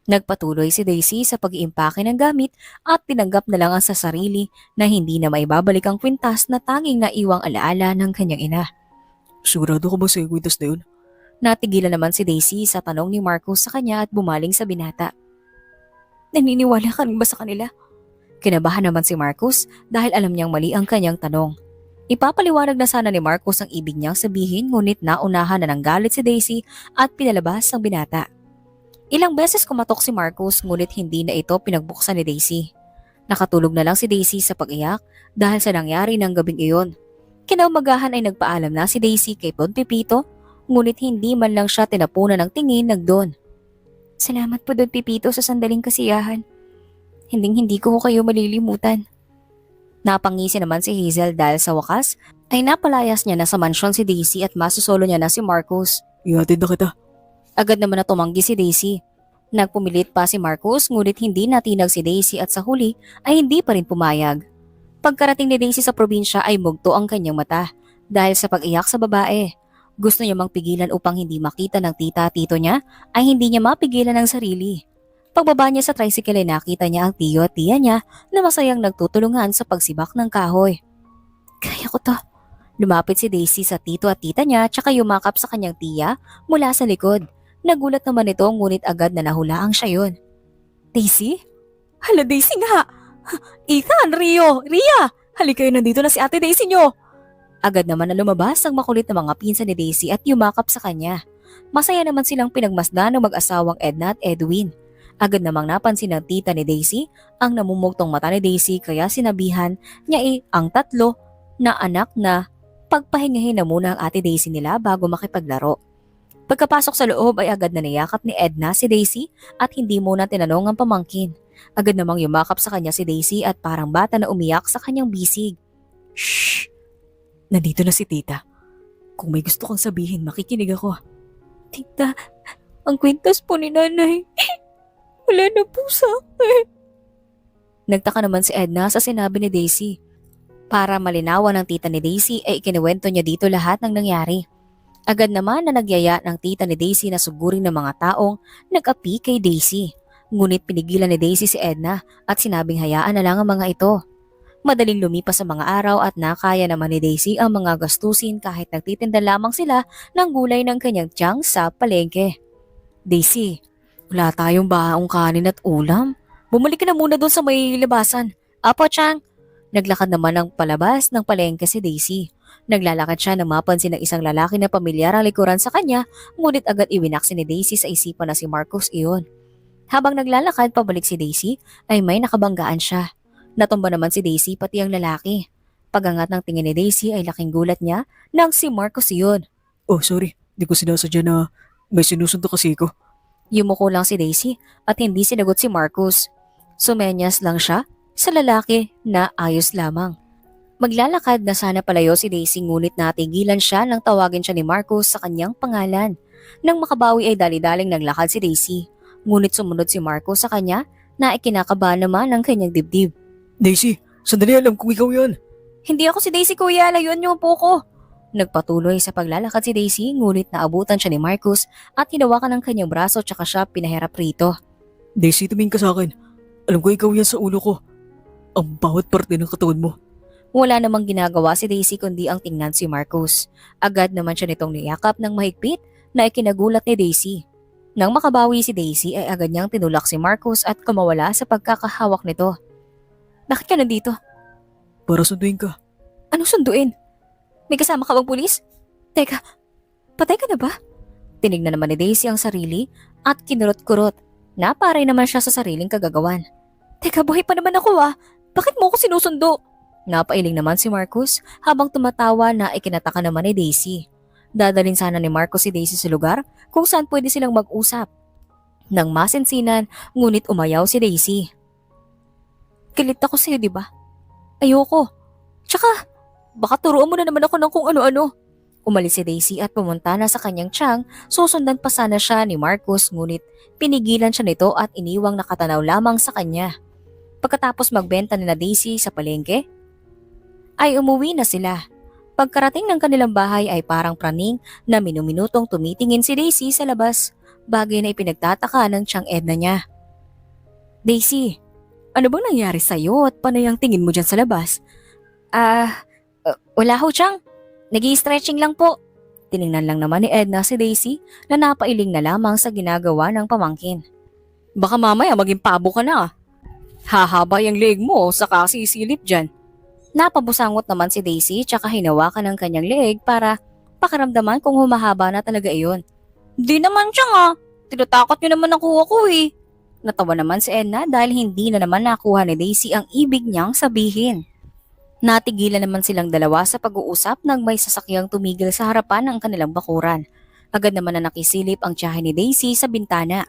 Nagpatuloy si Daisy sa pag-iimpake ng gamit at tinanggap na lang ang sa sarili na hindi na maibabalik ang kwintas na tanging naiwang alaala ng kanyang ina. Sigurado ka ba sa iyong kwintas na yun? Natigilan naman si Daisy sa tanong ni Marcos sa kanya at bumaling sa binata. Naniniwala ka rin ba sa kanila? Kinabahan naman si Marcus dahil alam niyang mali ang kanyang tanong. Ipapaliwanag na sana ni Marcus ang ibig niyang sabihin ngunit naunahan na ng galit si Daisy at pinalabas ang binata. Ilang beses kumatok si Marcus ngunit hindi na ito pinagbuksan ni Daisy. Nakatulog na lang si Daisy sa pag-iyak dahil sa nangyari ng gabing iyon. Kinaumagahan ay nagpaalam na si Daisy kay Don Pipito ngunit hindi man lang siya tinapunan ng tingin ng Don. Salamat po Don Pipito sa sandaling kasiyahan. Hindi ko kayo malilimutan. Napangisi naman si Hazel dahil sa wakas ay napalayas niya na sa mansyon si Daisy at masusolo niya na si Marcus. Ihatid na kita. Agad naman na tumanggi si Daisy. Nagpumilit pa si Marcus ngunit hindi natinag si Daisy at sa huli ay hindi pa rin pumayag. Pagkarating ni Daisy sa probinsya ay mugto ang kanyang mata dahil sa pag-iyak sa babae. Gusto niya mang pigilan upang hindi makita ng tita at tito niya ay hindi niya mapigilan ang sarili. Pagbaba niya sa tricycle ay nakita niya ang tiyo at tiya niya na masayang nagtutulungan sa pagsibak ng kahoy. Kaya ko to. Lumapit si Daisy sa tito at tita niya tsaka yumakap sa kanyang tiya mula sa likod. Nagulat naman ito ngunit agad na nahulaang siya yun. Daisy? Hala Daisy nga! Ethan, Rio, Ria! Halika kayo, nandito na si ate Daisy nyo! Agad naman na lumabas ang makulit na mga pinsan ni Daisy at yumakap sa kanya. Masaya naman silang pinagmasdan ng mag-asawang Edna at Edwin. Agad namang napansin ng tita ni Daisy ang namumugtong mata ni Daisy kaya sinabihan niya ang tatlo na anak na pagpahingahin na muna ang ate Daisy nila bago makipaglaro. Pagkapasok sa loob ay agad na niyakap ni Edna si Daisy at hindi muna tinanong ang pamangkin. Agad namang yumakap sa kanya si Daisy at parang bata na umiyak sa kanyang bisig. Shh! Nandito na si tita. Kung may gusto kang sabihin, makikinig ako. Tita, ang kwintas po ni nanay. Wala na po sa akin. Nagtaka naman si Edna sa sinabi ni Daisy. Para malinawan ng tita ni Daisy ay ikinuwento niya dito lahat ng nangyari. Agad naman na nagyaya ng tita ni Daisy na sugurin ng mga taong nag-api kay Daisy. Ngunit pinigilan ni Daisy si Edna at sinabing hayaan na lang ang mga ito. Madaling lumipas sa mga araw at nakaya naman ni Daisy ang mga gastusin kahit nagtitinda lamang sila ng gulay ng kanyang tiyang sa palengke. Daisy, wala tayong baong kanin at ulam. Bumalik ka na muna doon sa may labasan. Apo, Chang. Naglakad naman ng palabas ng palengke si Daisy. Naglalakad siya nang mapansin ng isang lalaki na pamilyar ang likuran sa kanya, ngunit agad iwinaksin ni Daisy sa isipan na si Marcus iyon. Habang naglalakad pabalik si Daisy, ay may nakabanggaan siya. Natumba naman si Daisy pati ang lalaki. Pagangat ng tingin ni Daisy ay laking gulat niya nang si Marcus iyon. Oh, sorry. Di ko sinasadya na may sinusunod kasi ko. Yumuko lang si Daisy at hindi sinagot si Marcus. Sumenyas lang siya sa lalaki na ayos lamang. Maglalakad na sana palayo si Daisy ngunit natigilan siya nang tawagin siya ni Marcus sa kanyang pangalan. Nang makabawi ay dali-daling naglakad si Daisy. Ngunit sumunod si Marcus sa kanya na ikinakabahan naman ang kanyang dibdib. Daisy, sandali, alam kong ikaw yan. Hindi ako si Daisy kuya, layuan niyo po ko. Nagpatuloy sa paglalakad si Daisy ngunit naabutan siya ni Marcus at hinawakan ng kanyang braso tsaka siya pinahirap rito. Daisy, tumingin ka sa akin. Alam ko ikaw yan sa ulo ko. Ang bawat parte ng katawan mo. Wala namang ginagawa si Daisy kundi ang tingnan si Marcus. Agad naman siya nitong niyakap ng mahigpit na ikinagulat ni Daisy. Nang makabawi si Daisy ay agad niyang tinulak si Marcus at kumawala sa pagkakahawak nito. Bakit ka nandito? Para sunduin ka. Anong sunduin? May kasama ka bang pulis? Teka, patay ka na ba? Tinignan naman ni Daisy ang sarili at kinurot-kurot. Naparay naman siya sa sariling kagagawan. Teka, buhay pa naman ako ah. Bakit mo ako sinusundo? Napailing naman si Marcus habang tumatawa na ikinataka naman ni Daisy. Dadalhin sana ni Marcus si Daisy sa lugar kung saan pwede silang mag-usap. Nang masinsinan, ngunit umayaw si Daisy. Galit ako sa'yo, di ba? Ayoko. Tsaka, baka turuan mo na naman ako ng kung ano-ano. Umalis si Daisy at pumunta na sa kanyang tiyang, susundan pa sana siya ni Marcus ngunit pinigilan siya nito at iniwang nakatanaw lamang sa kanya. Pagkatapos magbenta ni na Daisy sa palengke, ay umuwi na sila. Pagkarating ng kanilang bahay ay parang praning na minuminutong tumitingin si Daisy sa labas, bagay na ipinagtataka ng tiyang Edna niya. Daisy, ano bang nangyari sa'yo at panay ang tingin mo dyan sa labas? Wala ho tiyang. Nag-i-stretching lang po. Tiningnan lang naman ni Edna si Daisy na napailing na lamang sa ginagawa ng pamangkin. Baka mamaya maging pabo ka na. Hahaba yung leeg mo saka sisilip dyan. Napabusangot naman si Daisy tsaka hinawakan ng kanyang leeg para pakaramdaman kung humahaba na talaga iyon. Di naman siya nga. Tinatakot niyo naman ako eh. Natawa naman si Edna dahil hindi na naman nakuha ni Daisy ang ibig niyang sabihin. Natigilan naman silang dalawa sa pag-uusap nang may sasakyang tumigil sa harapan ng kanilang bakuran. Agad naman na nakisilip ang tiyahin ni Daisy sa bintana.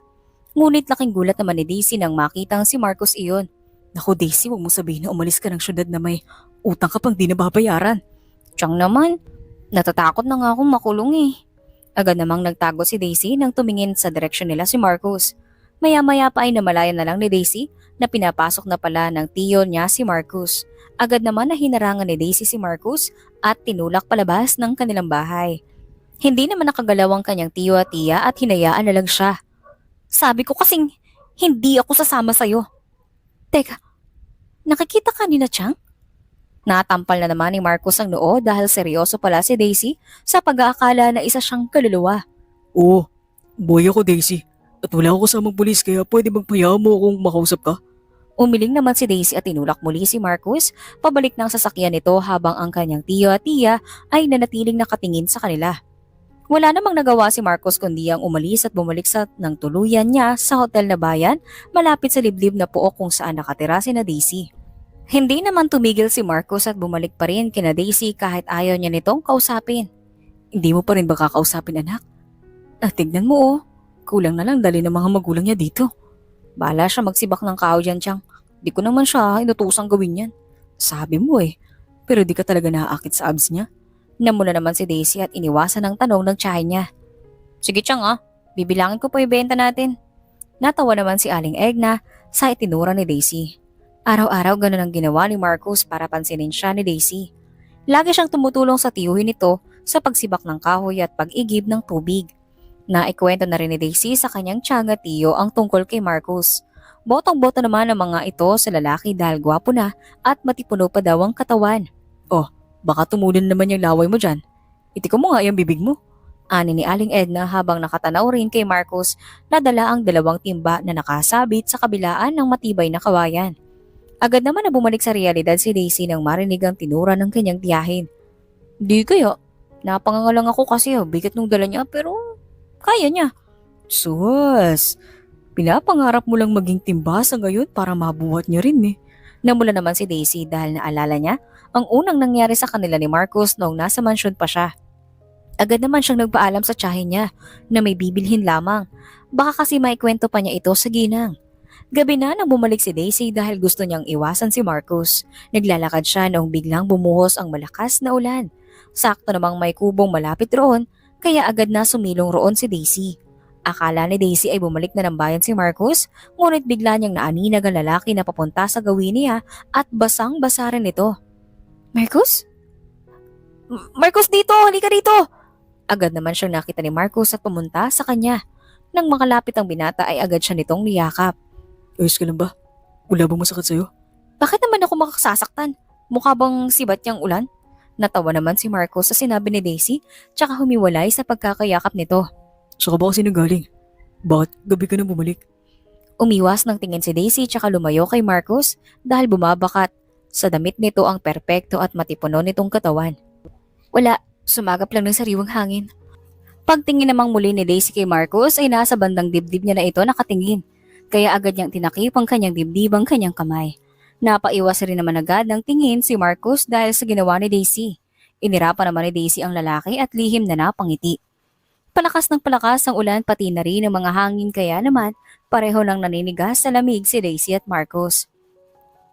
Ngunit laking gulat naman ni Daisy nang makitang si Marcos iyon. Naku Daisy, huwag mo sabihin na umalis ka ng syudad na may utang ka pang di nababayaran. Tiyang naman, natatakot na nga akong makulong eh. Agad namang nagtago si Daisy nang tumingin sa direksyon nila si Marcos. Maya-maya pa ay namalayan na lang ni Daisy na pinapasok na pala ng tiyo niya si Marcos. Agad naman na hinarangan ni Daisy si Marcos at tinulak palabas ng kanilang bahay. Hindi naman nakagalaw ang kanyang tiyo at tiya at hinayaan na lang siya. Sabi ko kasing hindi ako sasama sa'yo. Teka, nakikita ka ni na Chang? Natampal na naman ni Marcos ang noo dahil seryoso pala si Daisy sa pag-aakala na isa siyang kaluluwa. Oo, boy ako Daisy. At wala ako kasamang pulis kaya pwede magpayaan mo kung makausap ka. Umiling naman si Daisy at tinulak muli si Marcos pabalik ng sasakyan nito habang ang kanyang tiyo at tiya ay nanatiling nakatingin sa kanila. Wala namang nagawa si Marcos kundi ang umalis at bumalik sa ng tuluyan niya sa hotel na bayan malapit sa liblib na pook kung saan nakatira si na Daisy. Hindi naman tumigil si Marcos at bumalik pa rin kina Daisy kahit ayaw niya nitong kausapin. Hindi mo pa rin ba kakausapin anak? Tignan mo oh, kulang na lang dali ng mga magulang niya dito. Bahala siya magsibak ng kao dyan Chang. Di ko naman siya inutusang gawin yan. Sabi mo eh, pero di ka talaga naaakit sa abs niya. Namula naman si Daisy at iniwasan ang tanong ng tiyahin niya. Sige Chang bibilangin ko pa yung benta natin. Natawa naman si Aling Egna sa itinura ni Daisy. Araw-araw ganun ang ginawa ni Marcos para pansinin siya ni Daisy. Lagi siyang tumutulong sa tiyuhin nito sa pagsibak ng kahoy at pag-igib ng tubig. Naikwento na rin ni Daisy sa kanyang tiyang at tiyo ang tungkol kay Marcos. Botong-boto naman ang mga ito sa lalaki dahil gwapo na at matipuno pa daw ang katawan. Oh, baka tumulan naman yung laway mo dyan. Itiko mo nga yung bibig mo. Ani ni Aling Edna habang nakatanaw rin kay Marcos na dala ang 2 timba na nakasabit sa kabilaan ng matibay na kawayan. Agad naman na bumalik sa realidad si Daisy nang marinig ang tinura ng kanyang tiyahin. Di kaya, napangangalang ako kasi bigat nung dala niya pero kaya niya. Sus, pinapangarap mo lang maging timbasa ngayon para mabuhat niya rin eh. Namula naman si Daisy dahil naalala niya ang unang nangyari sa kanila ni Marcos noong nasa mansyon pa siya. Agad naman siyang nagpaalam sa tiyahin niya na may bibilhin lamang. Baka kasi maikwento pa niya ito sa ginang. Gabi na nang bumalik si Daisy dahil gusto niyang iwasan si Marcos. Naglalakad siya noong biglang bumuhos ang malakas na ulan. Sakto namang may kubong malapit roon kaya agad na sumilong roon si Daisy. Akala ni Daisy ay bumalik na ng bayan si Marcos, ngunit bigla niyang naaninag ang lalaki na papunta sa gawin niya at basang-basa rin ito. Marcos? Marcos dito! Halika dito! Agad naman siyang nakita ni Marcos at pumunta sa kanya. Nang makalapit ang binata ay agad siya nitong niyakap. Ayos ka lang ba? Wala bang masakit sa'yo? Bakit naman ako makakasasaktan? Mukha bang sibat niyang ulan? Natawa naman si Marcos sa sinabi ni Daisy tsaka humiwalay sa pagkakayakap nito. Saka ba kasi nanggaling? Bakit gabi ka na bumalik? Umiwas ng tingin si Daisy tsaka lumayo kay Marcos dahil bumabakat. Sa damit nito ang perpekto at matipuno nitong katawan. Wala, sumagap lang ng sariwang hangin. Pagtingin namang muli ni Daisy kay Marcos ay nasa bandang dibdib niya na ito nakatingin. Kaya agad niyang tinakip ang kanyang dibdib ang kanyang kamay. Napaiwas rin naman agad ng tingin si Marcos dahil sa ginawa ni Daisy. Inirapan naman ni Daisy ang lalaki at lihim na napangiti. Palakas ng palakas ang ulan pati na rin ang mga hangin kaya naman pareho lang naninigas sa lamig si Daisy at Marcos.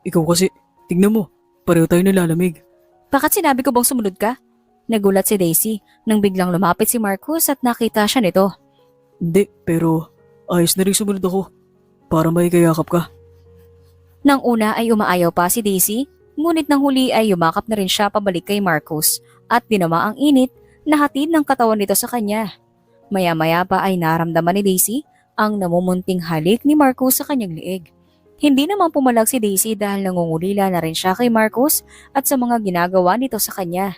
Ikaw kasi, tignan mo, pareho tayo nalalamig. Bakit sinabi ko bang sumunod ka? Nagulat si Daisy nang biglang lumapit si Marcos at nakita siya nito. Hindi, pero ayos na rin sumunod ako para may kayakap ka. Nang una ay umaayaw pa si Daisy, ngunit nang huli ay yumakap na rin siya pabalik kay Marcos at dinama ang init na hatid ng katawan nito sa kanya. Maya-maya pa ay naramdaman ni Daisy ang namumunting halik ni Marcos sa kanyang liig. Hindi naman pumalag si Daisy dahil nangungulila na rin siya kay Marcos at sa mga ginagawa nito sa kanya.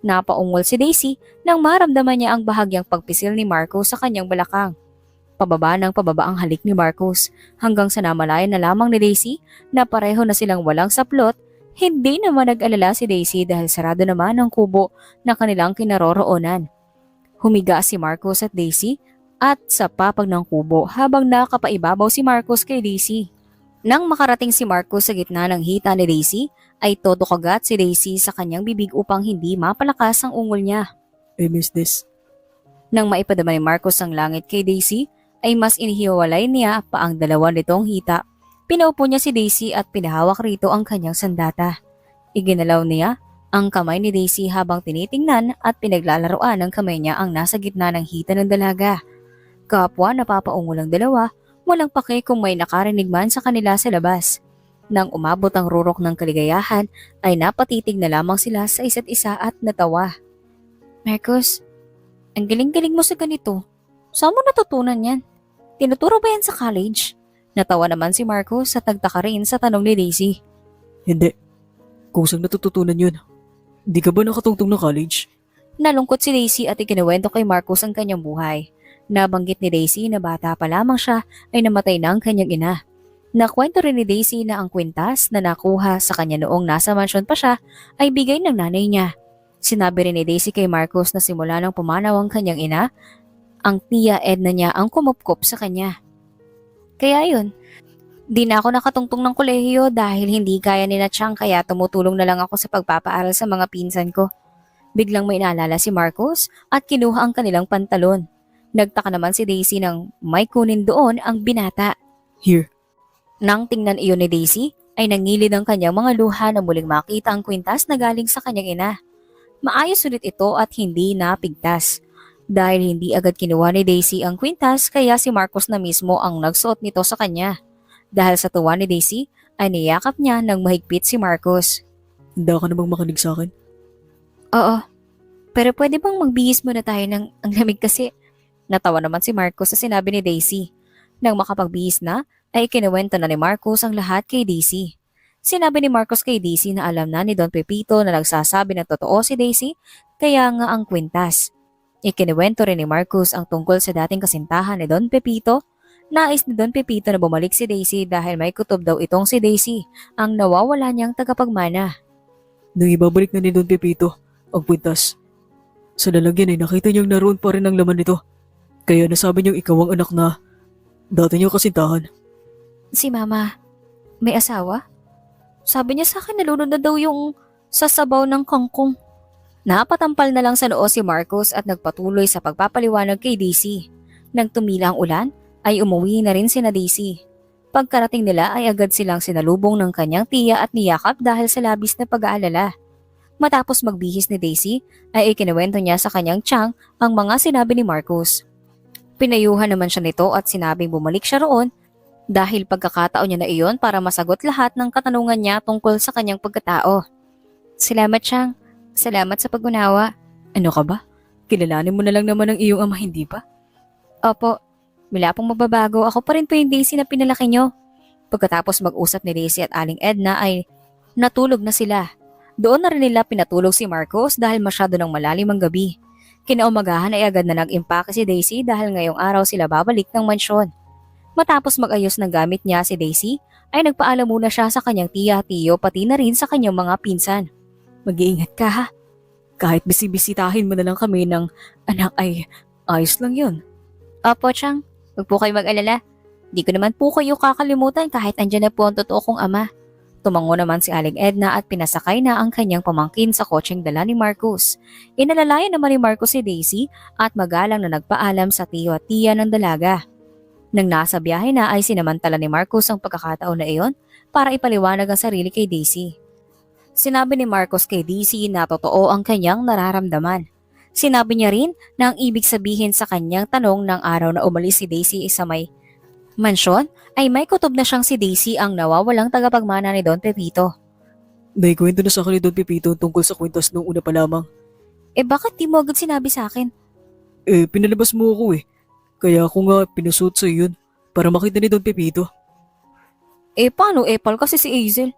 Napaungol si Daisy nang maramdaman niya ang bahagyang pagpisil ni Marcos sa kanyang balakang. pababa ng pababa ang halik ni Marcos hanggang sa namalayan na lamang ni Daisy na pareho na silang walang saplot. Hindi naman nag-alala si Daisy dahil sarado naman ang kubo na kanilang kinaroroonan. Humiga si Marcos at Daisy at sa papag ng kubo habang nakapaibabaw si Marcos kay Daisy. Nang makarating si Marcos sa gitna ng hita ni Daisy, ay todo kagat si Daisy sa kanyang bibig upang hindi mapalakas ang ungol niya. I miss this. Nang maipadama ni Marcos ang langit kay Daisy, ay mas inihiwalay niya pa ang dalawa nitong hita. Pinaupo niya si Daisy at pinahawak rito ang kanyang sandata. Iginalaw niya ang kamay ni Daisy habang tinitingnan at pinaglalaroan ng kamay niya ang nasa gitna ng hita ng dalaga. Kapwa napapaungol ang dalawa, walang pake kung may nakarinig man sa kanila sa labas. Nang umabot ang rurok ng kaligayahan, ay napatitig na lamang sila sa isa't isa at natawa. Marcos, ang galing-galing mo sa ganito. Saan mo natutunan yan? Tinuturo ba yan sa college? Natawa naman si Marcos sa tagtaka rin sa tanong ni Daisy. Hindi. Kung saan natututunan yun? Di ka ba nakatungtong ng college? Nalungkot si Daisy at ikinuwento kay Marcos ang kanyang buhay. Nabanggit ni Daisy na bata pa lamang siya ay namatay na ang kanyang ina. Nakwento rin ni Daisy na ang kwintas na nakuha sa kanya noong nasa mansyon pa siya ay bigay ng nanay niya. Sinabi rin ni Daisy kay Marcos na simula nang pumanaw ang kanyang ina, ang tiya Edna niya ang kumupkop sa kanya. Kaya yun, di na ako nakatungtong ng kolehiyo dahil hindi kaya ni na Chang kaya tumutulong na lang ako sa pagpapaaral sa mga pinsan ko. Biglang may naalala si Marcos at kinuha ang kanilang pantalon. Nagtaka naman si Daisy nang may kunin doon ang binata. Here. Nang tingnan iyon ni Daisy, ay nangilid ang kanyang mga luha na muling makita ang kwintas na galing sa kanyang ina. Maayos ulit ito at hindi napigtas. Dahil hindi agad kinuha ni Daisy ang kwintas kaya si Marcos na mismo ang nagsuot nito sa kanya. Dahil sa tuwa ni Daisy ay niyakap niya nang mahigpit si Marcos. Handa ka namang makinig sa akin? Oo, pero pwede bang magbihis muna tayo ng ang lamig kasi? Natawa naman si Marcos sa sinabi ni Daisy. Nang makapagbihis na ay kinuwento na ni Marcos ang lahat kay Daisy. Sinabi ni Marcos kay Daisy na alam na ni Don Pepito na nagsasabi ng totoo si Daisy, kaya nga ang kwintas. Ikinuwento rin ni Marcos ang tungkol sa dating kasintahan ni Don Pepito. Nais ni Don Pepito na bumalik si Daisy dahil may kutob daw itong si Daisy, ang nawawala niyang tagapagmana. Nang ibabalik na ni Don Pepito ang kwintas, sa lalagyan ay nakita niyang naroon pa rin ang laman nito. Kaya nasabi niyang ikaw ang anak na dati niyang kasintahan. Si Mama, may asawa? Sabi niya sa akin nalunod na daw yung sasabaw ng kangkong. Napatampal na lang sa noo si Marcos at nagpatuloy sa pagpapaliwanag kay Daisy. Nang tumila ang ulan, ay umuwi na rin sina Daisy. Pagkarating nila ay agad silang sinalubong ng kanyang tiya at niyakap dahil sa labis na pag-aalala. Matapos magbihis ni Daisy, ay ikinuwento niya sa kanyang tiyang ang mga sinabi ni Marcos. Pinayuhan naman siya nito at sinabing bumalik siya roon dahil pagkakataon niya na iyon para masagot lahat ng katanungan niya tungkol sa kanyang pagkatao. Salamat, Chang. Salamat sa pag-unawa. Ano ka ba? Kilalanin mo na lang naman ang iyong ama, hindi ba? Opo, wala pong mababago. Ako pa rin po yung Daisy na pinalaki niyo. Pagkatapos mag-usap ni Daisy at Aling Edna ay natulog na sila. Doon na rin nila pinatulog si Marcos dahil masyado ng malalim ang gabi. Kinaumagahan ay agad na nag-impake si Daisy dahil ngayong araw sila babalik ng mansyon. Matapos mag-ayos ng gamit niya si Daisy, ay nagpaalam muna siya sa kanyang tiya-tiyo pati na rin sa kanyang mga pinsan. Mag-iingat ka ha. Kahit bisibisitahin mo na lang kami ng anak ay ayos lang yun. Opo, Chang. Huwag po kayo mag-alala. Di ko naman po kayo kakalimutan kahit andyan na po ang totoo kong ama. Tumango naman si Aling Edna at pinasakay na ang kanyang pamangkin sa kotseng dala ni Marcos. Inalalayan naman ni Marcos si Daisy at magalang na nagpaalam sa tiyo at tiya ng dalaga. Nang nasa biyahe na ay sinamantala ni Marcos ang pagkakataon na iyon para ipaliwanag ang sarili kay Daisy. Sinabi ni Marcos kay Daisy na totoo ang kanyang nararamdaman. Sinabi niya rin na ang ibig sabihin sa kanyang tanong ng araw na umalis si Daisy sa may mansyon ay may kutob na siyang si Daisy ang nawawalang tagapagmana ni Don Pepito. May kwento na sa akin ni Don Pepito tungkol sa kwintas noong una pa lamang. Bakit di mo agad sinabi sa akin? Pinalabas mo ako eh. Kaya ako nga pinasuot sa yun para makita ni Don Pepito. Paano epal kasi si Hazel?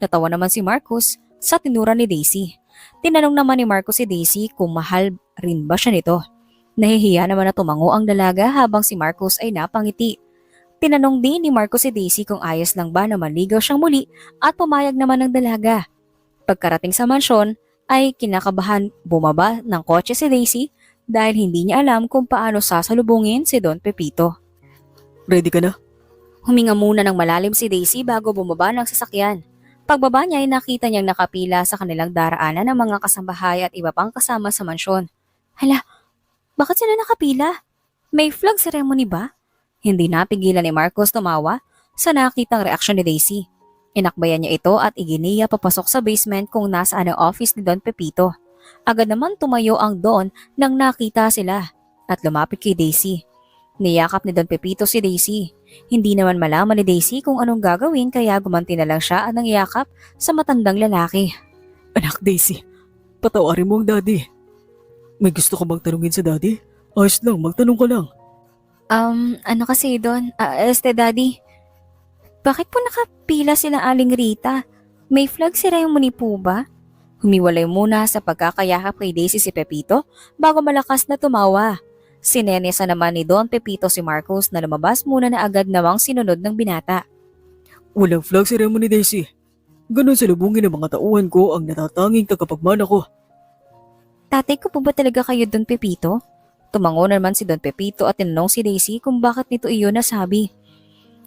Natawa naman si Marcos sa tinura ni Daisy. Tinanong naman ni Marcos si Daisy kung mahal rin ba siya nito. Nahihiya naman na tumango ang dalaga habang si Marcos ay napangiti. Tinanong din ni Marcos si Daisy kung ayos lang ba na maligaw siyang muli at pumayag naman ng dalaga. Pagkarating sa mansyon ay kinakabahan bumaba ng kotse si Daisy dahil hindi niya alam kung paano sasalubungin si Don Pepito. Ready ka na? Huminga muna ng malalim si Daisy bago bumaba ng sasakyan. Pagbaba niya ay nakita niyang nakapila sa kanilang daraanan ng mga kasambahay at iba pang kasama sa mansyon. Hala, bakit sila nakapila? May flag ceremony ba? Hindi napigilan ni Marcos tumawa sa nakitang reaksyon ni Daisy. Inakbayan niya ito at iginiya papasok sa basement kung nasaan ang office ni Don Pepito. Agad naman tumayo ang Don nang nakita sila at lumapit kay Daisy. Niyakap ni Don Pepito si Daisy. Hindi naman malaman ni Daisy kung anong gagawin kaya gumanti na lang siya at nangyakap sa matandang lalaki. Anak Daisy, patawarin mo ang daddy. May gusto ka bang tanungin sa daddy? Ayos lang, magtanong ka lang. Ano kasi Don? Daddy, bakit po nakapila sila Aling Rita? May flag ceremony po ba? Humiwalay muna sa pagkakayakap kay Daisy si Pepito bago malakas na tumawa. Sinenesa naman ni Don Pepito si Marcos na lumabas muna na agad namang sinunod ng binata. Walang flag ceremony, Daisy. Ganon salubungin ng mga tauhan ko ang natatanging tagapagmana ko. Tatay ko po ba talaga kayo Don Pepito? Tumango naman si Don Pepito at tinanong si Daisy kung bakit nito iyon nasabi.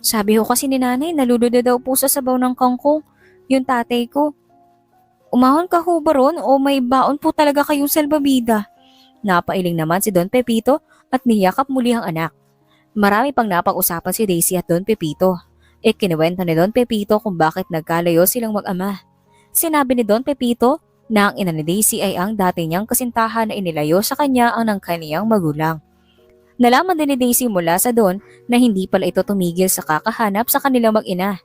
Sabi ko kasi ni nanay nalulod na daw po sa sabaw ng kangkong. Yung tatay ko. Umahon ka ho ba ron o may baon po talaga kayong salbabida? Napailing naman si Don Pepito at niyakap muli ang anak. Marami pang napag-usapan si Daisy at Don Pepito. Kinuwento ni Don Pepito kung bakit nagkalayo silang mag-ama. Sinabi ni Don Pepito na ang ina ni Daisy ay ang dati niyang kasintahan na inilayo sa kanya ang ng kaniyang magulang. Nalaman din ni Daisy mula sa Don na hindi pala ito tumigil sa kakahanap sa kanilang mag-ina.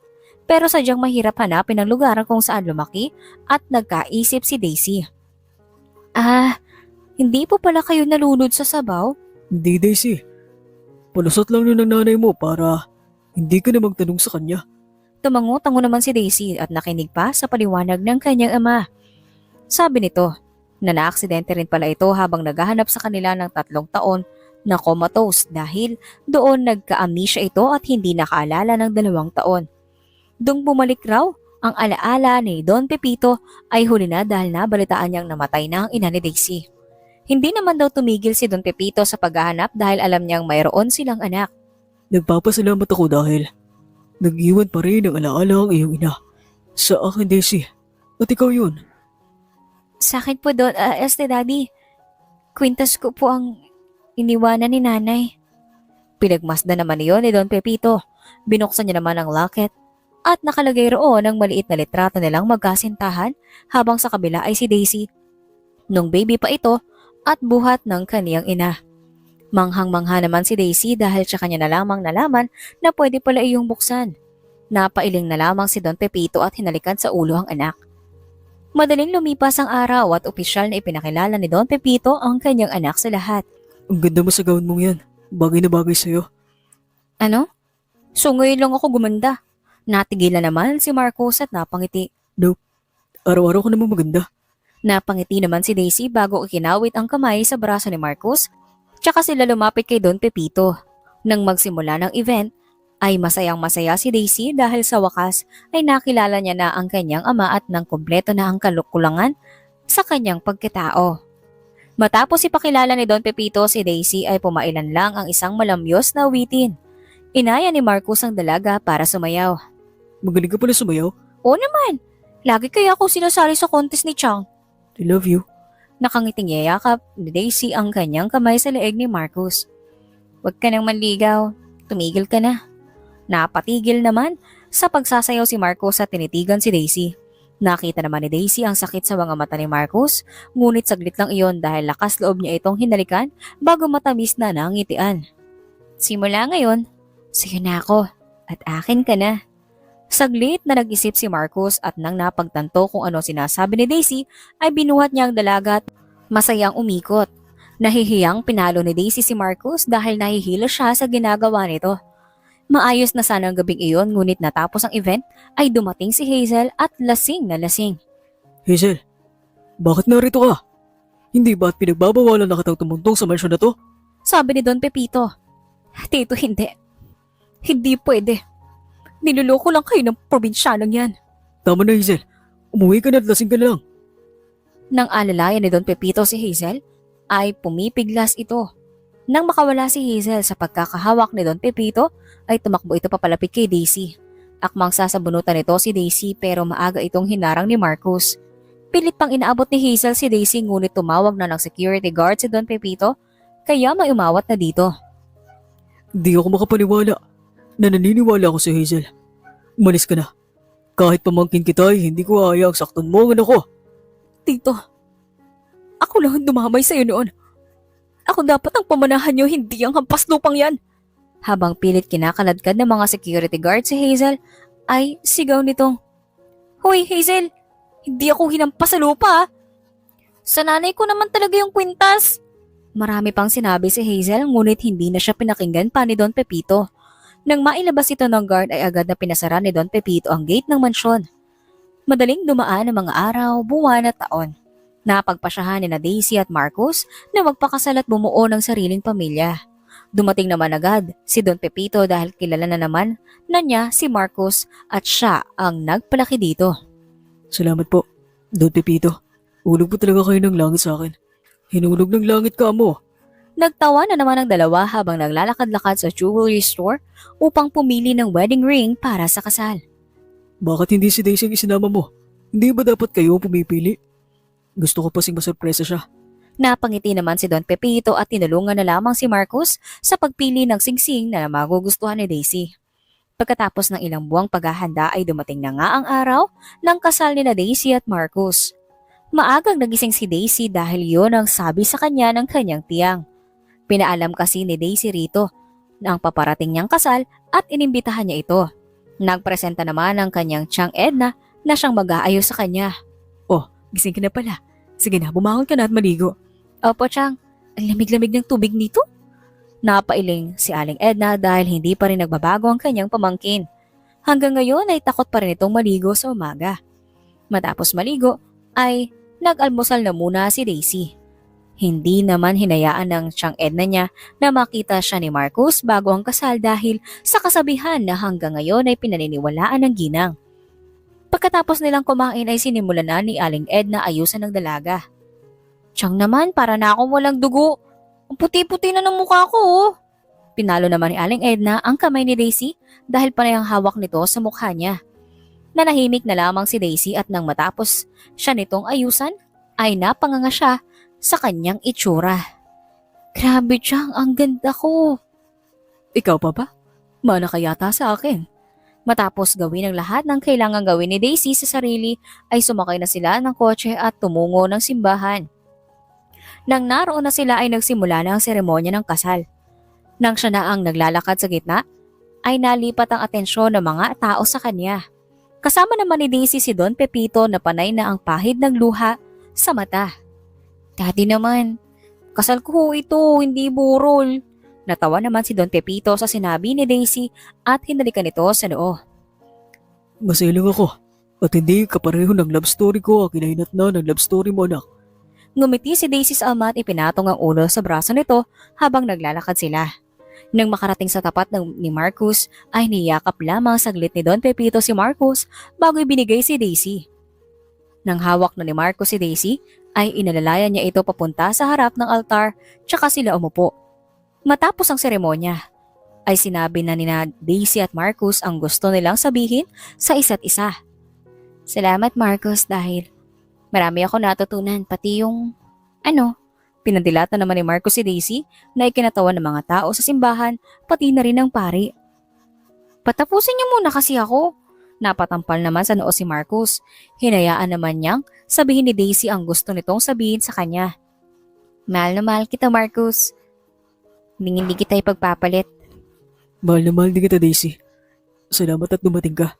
Pero sadyang mahirap hanapin ang lugar kung saan lumaki at nagkaisip si Daisy. Hindi po pala kayo nalunod sa sabaw? Hindi, Daisy. Palusot lang nun ng nanay mo para hindi ka na magtanong sa kanya. Tumango-tango naman si Daisy at nakinig pa sa paliwanag ng kanyang ama. Sabi nito na naaksidente rin pala ito habang naghahanap sa kanila ng 3 taon na comatose dahil doon nagka-amnesia ito at hindi nakaalala ng 2 taon. Dung bumalik raw ang alaala ni Don Pepito ay huli na dahil nabalitaan niyang namatay na ang ina ni Daisy. Hindi naman daw tumigil si Don Pepito sa paghahanap dahil alam niyang mayroon silang anak. Nagpapasalamat ako dahil nag-iwan pa rin ang alaala ang iyong ina. Sa akin, Daisy. At ikaw yun. Sa akin po Don, Daddy, kwintas ko po ang iniwanan ni nanay. Pinagmasdan naman niyon ni Don Pepito. Binuksan niya naman ang locket at nakalagay roon ang maliit na litrato nilang magkasintahan habang sa kabila ay si Daisy. Nung baby pa ito at buhat ng kaniyang ina. Manghang-mangha naman si Daisy dahil sa kanya na lamang nalaman na pwede pala iyong buksan. Napailing na lamang si Don Pepito at hinalikan sa ulo ang anak. Madaling lumipas ang araw at opisyal na ipinakilala ni Don Pepito ang kanyang anak sa lahat. Ang ganda mo sa gown mong yan. Bagay na bagay sa'yo. Ano? So ngayon lang ako gumanda. Natigilan naman si Marcos at napangiti. Araw-araw ka namang maganda. Napangiti naman si Daisy bago ikinawit ang kamay sa braso ni Marcos. Tsaka sila lumapit kay Don Pepito. Nang magsimula ng event, ay masayang-masaya si Daisy dahil sa wakas ay nakilala niya na ang kanyang ama at nang kumpleto na ang kalukulangan sa kanyang pagkatao. Matapos ipakilala ni Don Pepito si Daisy ay pumailan lang ang isang malamyos na awitin. Inaya ni Marcos ang dalaga para sumayaw. Magaling ka pala sumayaw. Oo naman, lagi kaya ako sinasali sa contest ni Chang. I love you. Nakangiting yayakap ni Daisy ang kanyang kamay sa leeg ni Marcos. Huwag ka nang manligaw, tumigil ka na. Napatigil naman sa pagsasayaw si Marcos at tinitigan si Daisy. Nakita naman ni Daisy ang sakit sa mga mata ni Marcos, ngunit saglit lang iyon dahil lakas loob niya itong hinalikan bago matamis na nangitian. Simula ngayon, sa'yo na ako at akin ka na. Saglit na nag-isip si Marcos at nang napagtanto kung ano sinasabi ni Daisy ay binuhat niya ang dalaga at masayang umikot. Nahihiyang pinalo ni Daisy si Marcos dahil nahihilo siya sa ginagawa nito. Maayos na sana ang gabing iyon ngunit natapos ang event ay dumating si Hazel at lasing na lasing. Hazel, bakit narito ka? Hindi ba't pinagbabawalan na kitang tumuntong sa mansyon na to? Sabi ni Don Pepito. Tito, hindi. Hindi pwede. Niloloko lang kayo ng probinsyanang yan. Tama na, Hazel. Umuwi ka na at lasing ka na lang. Nang alalayan ni Don Pepito si Hazel, ay pumipiglas ito. Nang makawala si Hazel sa pagkakahawak ni Don Pepito, ay tumakbo ito papalapit kay Daisy. Akmang sasabunutan nito si Daisy pero maaga itong hinarang ni Marcus. Pilit pang inaabot ni Hazel si Daisy ngunit tumawag na ng security guard si Don Pepito kaya may umawat na dito. Di ako makapaniwala na naniniwala ako si Hazel. Umalis ka na. Kahit pamangkin kita ay hindi ko hayaang saktan mo ang anak ko. Tito, ako lang ang dumamay sa'yo noon. Ako dapat ang pamanahan niyo, hindi ang hampas lupang yan. Habang pilit kinakaladkad ng mga security guard si Hazel, ay sigaw nitong, Hoy Hazel, hindi ako hinampas sa lupa. Sa nanay ko naman talaga yung kwintas. Marami pang sinabi si Hazel ngunit hindi na siya pinakinggan pa ni Don Pepito. Nang mailabas ito ng guard ay agad na pinasara ni Don Pepito ang gate ng mansyon. Madaling dumaan ang mga araw, buwan at taon. Napagpasyahan ni na Daisy at Marcus na magpakasal at bumuo ng sariling pamilya. Dumating naman agad si Don Pepito dahil kilala na naman na niya si Marcus at siya ang nagpalaki dito. Salamat po, Don Pepito. Ulog po talaga kayo ng langit sa akin. Hinulog ng langit ka mo. Nagtawa na naman ang dalawa habang naglalakad-lakad sa jewelry store upang pumili ng wedding ring para sa kasal. Bakit hindi si Daisy ang isinama mo? Hindi ba dapat kayo ang pumipili? Gusto ko pasing masurpresa siya. Napangiti naman si Don Pepito at tinulungan na lamang si Marcus sa pagpili ng singsing na magugustuhan ni Daisy. Pagkatapos ng ilang buwang paghahanda ay dumating na nga ang araw ng kasal ni na Daisy at Marcus. Maagang nagising si Daisy dahil yon ang sabi sa kanya ng kanyang tiyang. Pinaalam kasi ni Daisy rito na ang paparating niyang kasal at inimbitahan niya ito. Nagpresenta naman ang kanyang tiyang Edna na siyang mag-aayos sa kanya. Oh, gising ka na pala. Sige na, bumangon ka na at maligo. Opo, Chang. Ang lamig-lamig ng tubig nito. Napailing si Aling Edna dahil hindi pa rin nagbabago ang kanyang pamangkin. Hanggang ngayon ay takot pa rin itong maligo sa umaga. Matapos maligo ay nag-almusal na muna si Daisy. Hindi naman hinayaan ng tiyang Edna niya na makita siya ni Marcus bago ang kasal dahil sa kasabihan na hanggang ngayon ay pinaniniwalaan ng ginang. Pagkatapos nilang kumain ay sinimulan na ni Aling Edna ayusan ng dalaga. Tiyang naman, para na akong walang dugo. Ang puti-puti na ng mukha ko, oh. Pinalo naman ni Aling Edna ang kamay ni Daisy dahil panayang hawak nito sa mukha niya. Nanahimik na lamang si Daisy at nang matapos siya nitong ayusan ay napanganga siya sa kanyang itsura. Grabe, Chang, ang ganda ko. Ikaw pa ba? Mana ka yata sa akin. Matapos gawin ang lahat ng kailangang gawin ni Daisy sa sarili ay sumakay na sila ng kotse at tumungo ng simbahan. Nang naroon na sila ay nagsimula na ang seremonya ng kasal. Nang siya na ang naglalakad sa gitna, ay nalipat ang atensyon ng mga tao sa kanya. Kasama naman ni Daisy si Don Pepito na panay na ang pahid ng luha sa mata. Daddy naman, kasal ko ho ito, hindi burol. Natawa naman si Don Pepito sa sinabi ni Daisy at hinalikan ito sa noo. Masaya lang ako. At hindi kapareho ng love story ko ang kinahinat na ng love story mo, anak. Ngumiti si Daisy sa ama at ipinatong ang ulo sa braso nito habang naglalakad sila. Nang makarating sa tapat ni Marcus ay niyakap lamang saglit ni Don Pepito si Marcus bago ibinigay si Daisy. Nang hawak na ni Marcus si Daisy ay inalalayan niya ito papunta sa harap ng altar tsaka sila umupo. Matapos ang seremonya ay sinabi na nina Daisy at Marcus ang gusto nilang sabihin sa isa't isa. Salamat Marcus dahil marami ako natutunan pati yung pinadilata naman ni Marcus si Daisy na ikinatawa ng mga tao sa simbahan pati na rin ng pari. Patapusin niyo muna kasi ako. Napatampal naman sa noo si Marcus. Hinayaan naman niyang sabihin ni Daisy ang gusto nitong sabihin sa kanya. Mahal na mahal kita Marcus. Hindi kita ipagpapalit. Mahal na mahal din kita, Daisy. Salamat at dumating ka.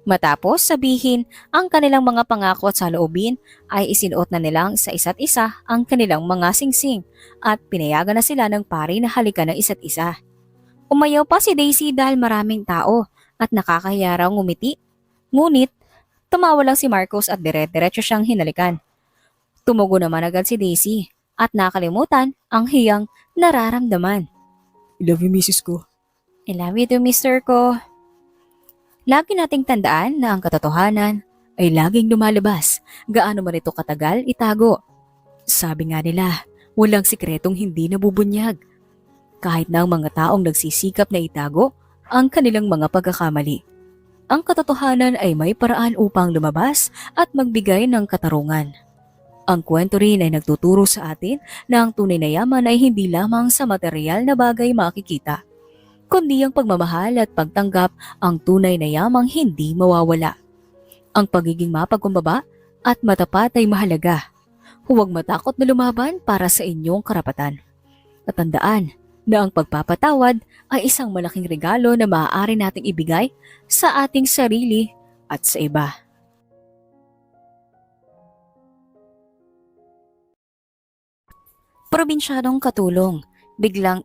Matapos sabihin ang kanilang mga pangako at saloobin ay isinuot na nilang sa isa't isa ang kanilang mga singsing at pinayagan na sila ng pari na halikan ng isa't isa. Umayaw pa si Daisy dahil maraming tao at nakakahiya raw ngumiti. Ngunit tumawa lang si Marcos at dire-diretso siyang hinalikan. Tumugo naman agad si Daisy at nakalimutan ang hiyang nararamdaman. I love you, misis ko. I love you too, mister ko. Lagi nating tandaan na ang katotohanan ay laging lumalabas, gaano man ito katagal itago. Sabi nga nila, walang sikretong hindi nabubunyag. Kahit na ang mga taong nagsisikap na itago ang kanilang mga pagkakamali. Ang katotohanan ay may paraan upang lumabas at magbigay ng katarungan. Ang kwento rin ay nagtuturo sa atin na ang tunay na yaman ay hindi lamang sa material na bagay makikita, kundi ang pagmamahal at pagtanggap ang tunay na yamang hindi mawawala. Ang pagiging mapagkumbaba at matapat ay mahalaga. Huwag matakot na lumaban para sa inyong karapatan. At tandaan na ang pagpapatawad ay isang malaking regalo na maaari nating ibigay sa ating sarili at sa iba. Probinsyadong katulong, biglang